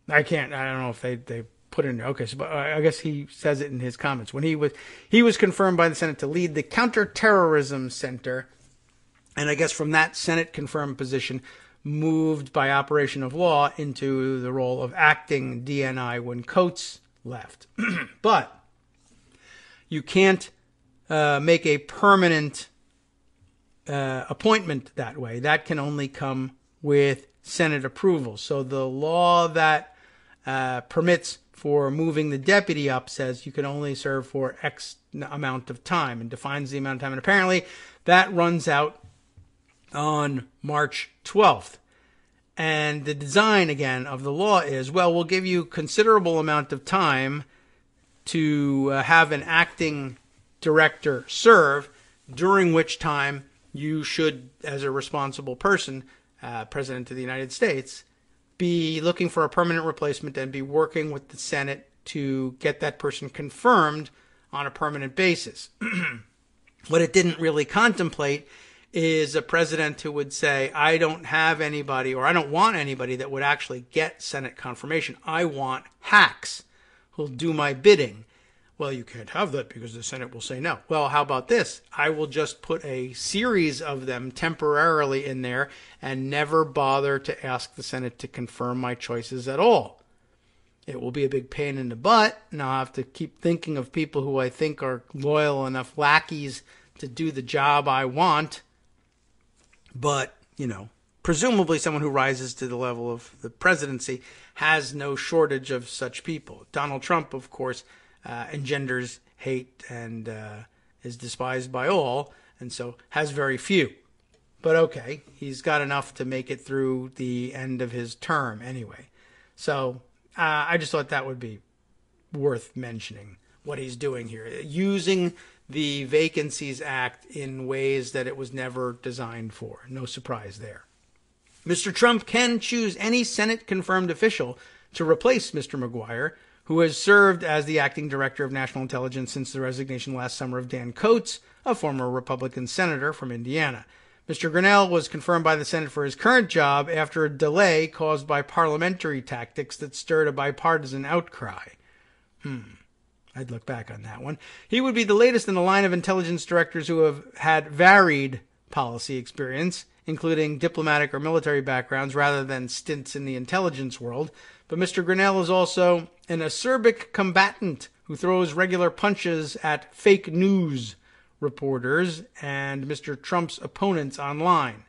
don't know if they put in there. Okay, so I guess he says it in his comments. When he was confirmed by the Senate to lead the Counterterrorism Center, and I guess from that Senate confirmed position, moved by operation of law into the role of acting DNI when Coates left. But you can't make a permanent appointment that way. That can only come with Senate approval. So the law that permits for moving the deputy up says you can only serve for X amount of time and defines the amount of time. And apparently that runs out on March 12th. And the design, again, of the law is, well, we'll give you considerable amount of time to have an acting director serve, during which time you should, as a responsible person, President of the United States, be looking for a permanent replacement and be working with the Senate to get that person confirmed on a permanent basis. What it didn't really contemplate is a president who would say, I don't have anybody, or I don't want anybody that would actually get Senate confirmation. I want hacks who'll do my bidding. Well, you can't have that because the Senate will say no. Well, how about this? I will just put a series of them temporarily in there and never bother to ask the Senate to confirm my choices at all. It will be a big pain in the butt, and I'll have to keep thinking of people who I think are loyal enough lackeys to do the job I want. But, presumably someone who rises to the level of the presidency has no shortage of such people. Donald Trump, of course, engenders hate and is despised by all, and so has very few. But okay, he's got enough to make it through the end of his term anyway. So I just thought that would be worth mentioning, what he's doing here, using the Vacancies Act in ways that it was never designed for. No surprise there. Mr. Trump can choose any Senate-confirmed official to replace Mr. Maguire, who has served as the acting director of national intelligence since the resignation last summer of Dan Coates, a former Republican senator from Indiana. Mr. Grinnell was confirmed by the Senate for his current job after a delay caused by parliamentary tactics that stirred a bipartisan outcry. I'd look back on that one. He would be the latest in the line of intelligence directors who have had varied policy experience, including diplomatic or military backgrounds rather than stints in the intelligence world. But Mr. Grinnell is also an acerbic combatant who throws regular punches at fake news reporters and Mr. Trump's opponents online.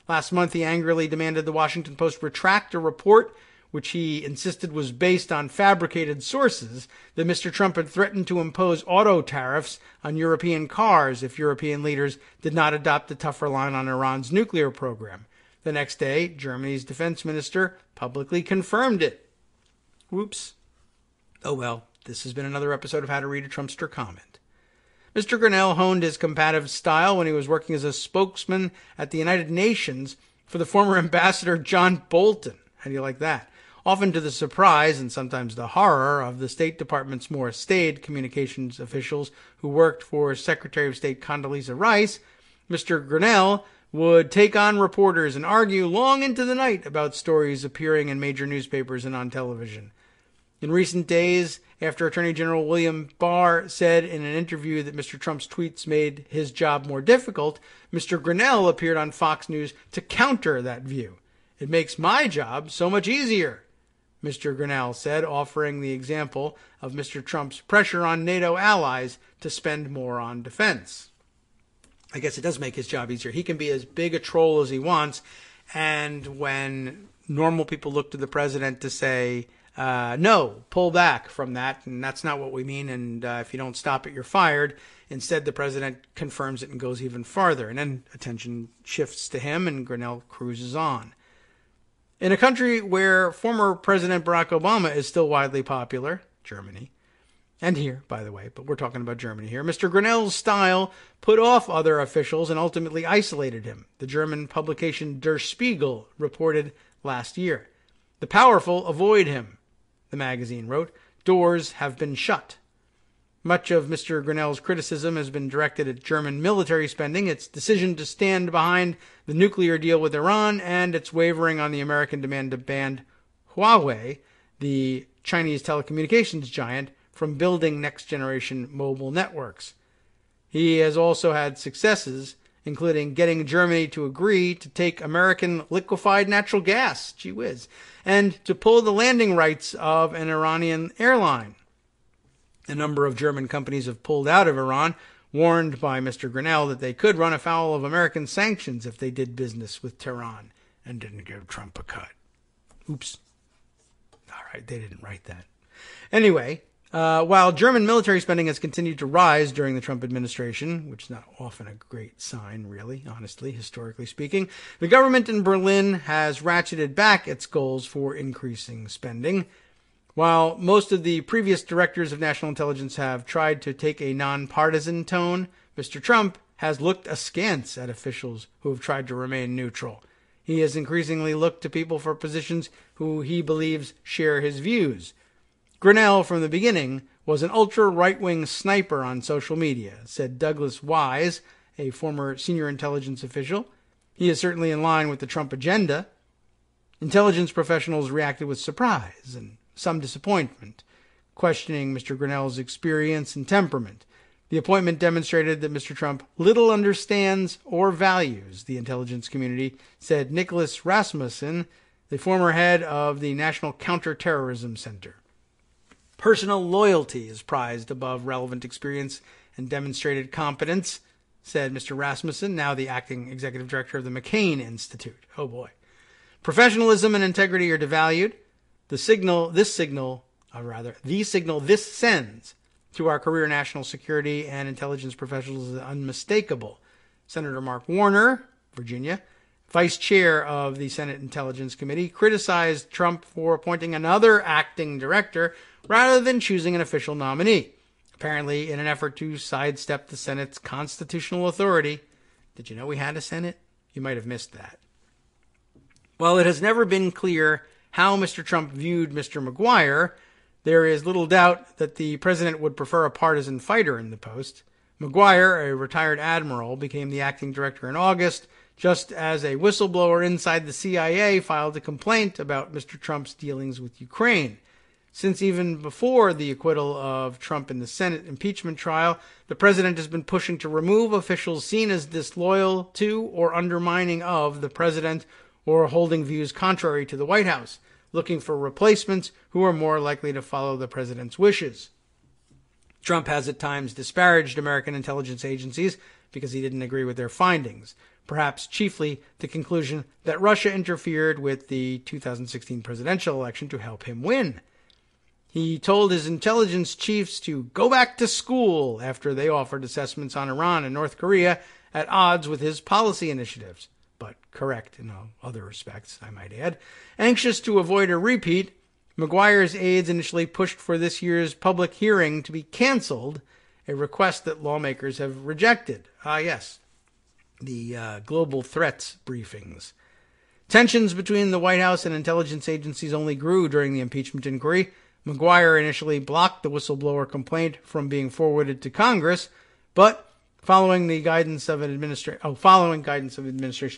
Last month, he angrily demanded the Washington Post retract a report which he insisted was based on fabricated sources, that Mr. Trump had threatened to impose auto tariffs on European cars if European leaders did not adopt a tougher line on Iran's nuclear program. The next day, Germany's defense minister publicly confirmed it. Whoops. Oh well, this has been another episode of How to Read a Trumpster Comment. Mr. Grinnell honed his combative style when he was working as a spokesman at the United Nations for the former ambassador John Bolton. How do you like that? Often to the surprise and sometimes the horror of the State Department's more staid communications officials who worked for Secretary of State Condoleezza Rice, Mr. Grinnell would take on reporters and argue long into the night about stories appearing in major newspapers and on television. In recent days, after Attorney General William Barr said in an interview that Mr. Trump's tweets made his job more difficult, Mr. Grinnell appeared on Fox News to counter that view. "It makes my job so much easier," Mr. Grinnell said, offering the example of Mr. Trump's pressure on NATO allies to spend more on defense. I guess it does make his job easier. He can be as big a troll as he wants, and when normal people look to the president to say, no, pull back from that, and that's not what we mean, and if you don't stop it, you're fired. Instead, the president confirms it and goes even farther, and then attention shifts to him, and Grinnell cruises on. In a country where former President Barack Obama is still widely popular, Germany, and here, by the way, but we're talking about Germany here, Mr. Grinnell's style put off other officials and ultimately isolated him, the German publication Der Spiegel reported last year. "The powerful avoid him," the magazine wrote. "Doors have been shut." Much of Mr. Grinnell's criticism has been directed at German military spending, its decision to stand behind the nuclear deal with Iran, and its wavering on the American demand to ban Huawei, the Chinese telecommunications giant, from building next-generation mobile networks. He has also had successes, including getting Germany to agree to take American liquefied natural gas, gee whiz, and to pull the landing rights of an Iranian airline. A number of German companies have pulled out of Iran, warned by Mr. Grinnell that they could run afoul of American sanctions if they did business with Tehran and didn't give Trump a cut. Oops. All right, they didn't write that. Anyway, while German military spending has continued to rise during the Trump administration, which is not often a great sign, really, honestly, historically speaking, the government in Berlin has ratcheted back its goals for increasing spending. While most of the previous directors of national intelligence have tried to take a nonpartisan tone, Mr. Trump has looked askance at officials who have tried to remain neutral. He has increasingly looked to people for positions who he believes share his views. Grinnell, from the beginning, was an ultra-right-wing sniper on social media, said Douglas Wise, a former senior intelligence official. He is certainly in line with the Trump agenda. Intelligence professionals reacted with surprise and some disappointment, questioning Mr. Grinnell's experience and temperament. The appointment demonstrated that Mr. Trump little understands or values the intelligence community, said Nicholas Rasmussen, the former head of the National Counterterrorism Center. Personal loyalty is prized above relevant experience and demonstrated competence, said Mr. Rasmussen, now the acting executive director of the McCain Institute. Oh boy. Professionalism and integrity are devalued. The signal this sends to our career national security and intelligence professionals is unmistakable. Senator Mark Warner, Virginia, vice chair of the Senate Intelligence Committee, criticized Trump for appointing another acting director rather than choosing an official nominee, apparently in an effort to sidestep the Senate's constitutional authority. Did you know we had a Senate? You might have missed that. While it has never been clear how Mr. Trump viewed Mr. McGuire, There is little doubt that the president would prefer a partisan fighter in the post. McGuire, a retired admiral, became the acting director in August, just as a whistleblower inside the CIA filed a complaint about Mr. Trump's dealings with Ukraine. Since even before the acquittal of Trump in the Senate impeachment trial, the president has been pushing to remove officials seen as disloyal to or undermining of the president or holding views contrary to the White House, looking for replacements who are more likely to follow the president's wishes. Trump has at times disparaged American intelligence agencies because he didn't agree with their findings, perhaps chiefly the conclusion that Russia interfered with the 2016 presidential election to help him win. He told his intelligence chiefs to go back to school after they offered assessments on Iran and North Korea at odds with his policy initiatives, but correct in all other respects, I might add. Anxious to avoid a repeat, McGuire's aides initially pushed for this year's public hearing to be canceled, a request that lawmakers have rejected. Yes, the global threats briefings. Tensions between the White House and intelligence agencies only grew during the impeachment inquiry. McGuire initially blocked the whistleblower complaint from being forwarded to Congress, but following guidance of administration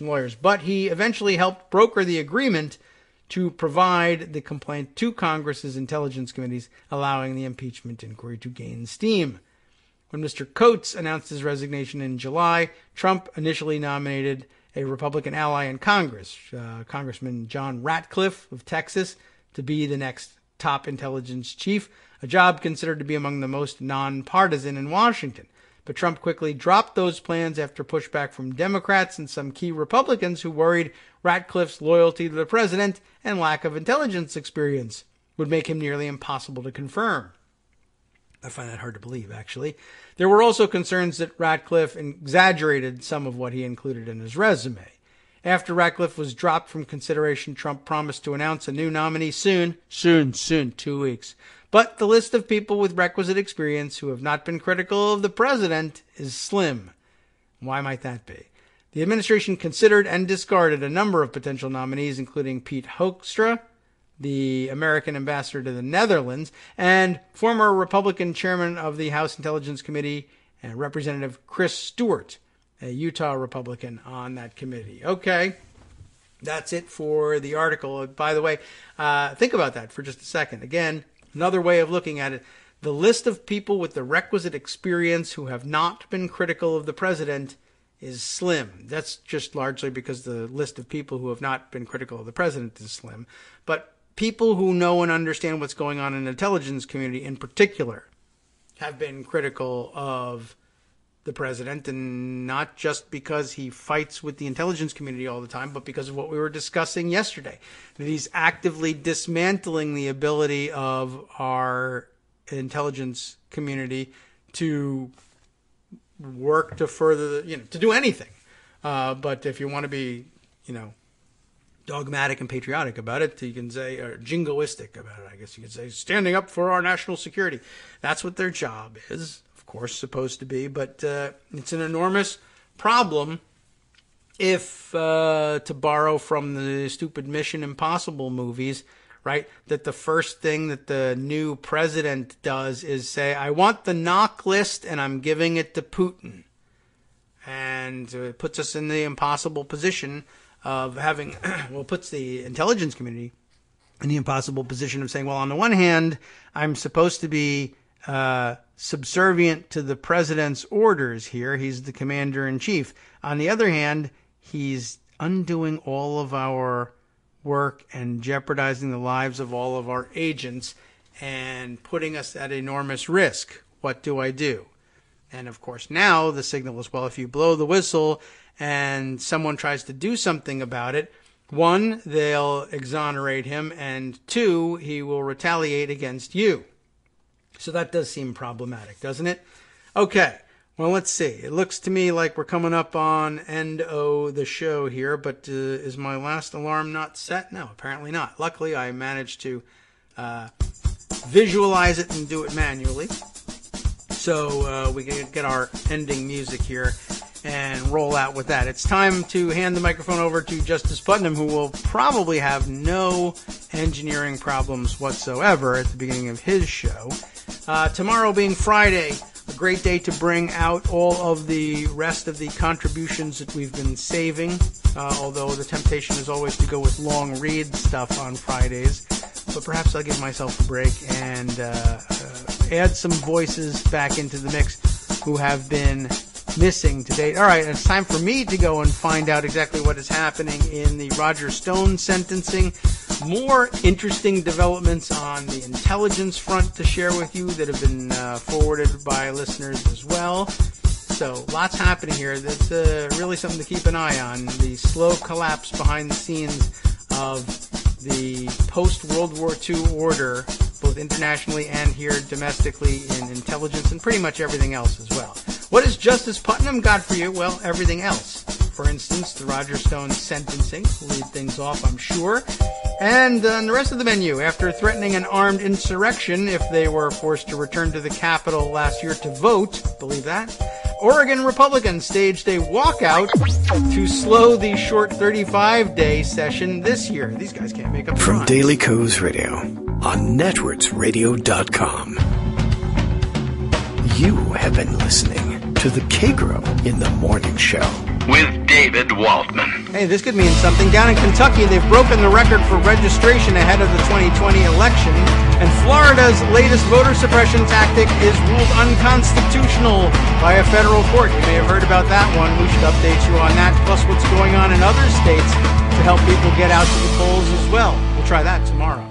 lawyers. But he eventually helped broker the agreement to provide the complaint to Congress's intelligence committees, allowing the impeachment inquiry to gain steam. When Mr. Coates announced his resignation in July, Trump initially nominated a Republican ally in Congress, Congressman John Ratcliffe of Texas, to be the next top intelligence chief, a job considered to be among the most nonpartisan in Washington. But Trump quickly dropped those plans after pushback from Democrats and some key Republicans who worried Ratcliffe's loyalty to the president and lack of intelligence experience would make him nearly impossible to confirm. I find that hard to believe, actually. There were also concerns that Ratcliffe exaggerated some of what he included in his resume. After Ratcliffe was dropped from consideration, Trump promised to announce a new nominee soon, 2 weeks. But the list of people with requisite experience who have not been critical of the president is slim. Why might that be? The administration considered and discarded a number of potential nominees, including Pete Hoekstra, the American ambassador to the Netherlands, and former Republican chairman of the House Intelligence Committee, Representative Chris Stewart, a Utah Republican on that committee. Okay, that's it for the article. By the way, think about that for just a second. Again, another way of looking at it, the list of people with the requisite experience who have not been critical of the president is slim. That's just largely because the list of people who have not been critical of the president is slim. But people who know and understand what's going on in the intelligence community in particular have been critical of the president, and not just because he fights with the intelligence community all the time, but because of what we were discussing yesterday, that he's actively dismantling the ability of our intelligence community to work to further, to do anything. But if you want to be, dogmatic and patriotic about it, you can say, or jingoistic about it, I guess you could say, standing up for our national security. That's what their job is. Of course, supposed to be, but it's an enormous problem if, to borrow from the stupid Mission Impossible movies, right, that the first thing that the new president does is say, I want the knock list and I'm giving it to Putin. And it puts us in the impossible position of having, puts the intelligence community in the impossible position of saying, well, on the one hand, I'm supposed to be subservient to the president's orders here. He's the commander-in-chief. On the other hand, he's undoing all of our work and jeopardizing the lives of all of our agents and putting us at enormous risk. What do I do? And of course, now the signal is, well, if you blow the whistle and someone tries to do something about it, one, they'll exonerate him, and two, he will retaliate against you. So that does seem problematic, doesn't it? Okay, well, let's see. It looks to me like we're coming up on end of the show here, but is my last alarm not set? No, apparently not. Luckily, I managed to visualize it and do it manually. So we can get our ending music here. and roll out with that. It's time to hand the microphone over to Justice Putnam, who will probably have no engineering problems whatsoever at the beginning of his show. Tomorrow being Friday, a great day to bring out all of the rest of the contributions that we've been saving, although the temptation is always to go with long read stuff on Fridays. But perhaps I'll give myself a break and add some voices back into the mix who have been missing to date. All right, it's time for me to go and find out exactly what is happening in the Roger Stone sentencing. More interesting developments on the intelligence front to share with you that have been forwarded by listeners as well. So lots happening here. That's really something to keep an eye on. The slow collapse behind the scenes of the post-World War II order, both internationally and here domestically in intelligence and pretty much everything else as well. What has Justice Putnam got for you? Well, everything else. For instance, the Roger Stone sentencing will lead things off, I'm sure. And the rest of the menu, after threatening an armed insurrection if they were forced to return to the Capitol last year to vote, believe that, Oregon Republicans staged a walkout to slow the short 35-day session this year. These guys can't make up their From minds. Daily Kos Radio on networksradio.com. You have been listening to the Kagro in the Morning Show with David Waldman. Hey, this could mean something. Down in Kentucky, they've broken the record for registration ahead of the 2020 election, and Florida's latest voter suppression tactic is ruled unconstitutional by a federal court. You may have heard about that one. We should update you on that, plus what's going on in other states to help people get out to the polls as well. We'll try that tomorrow.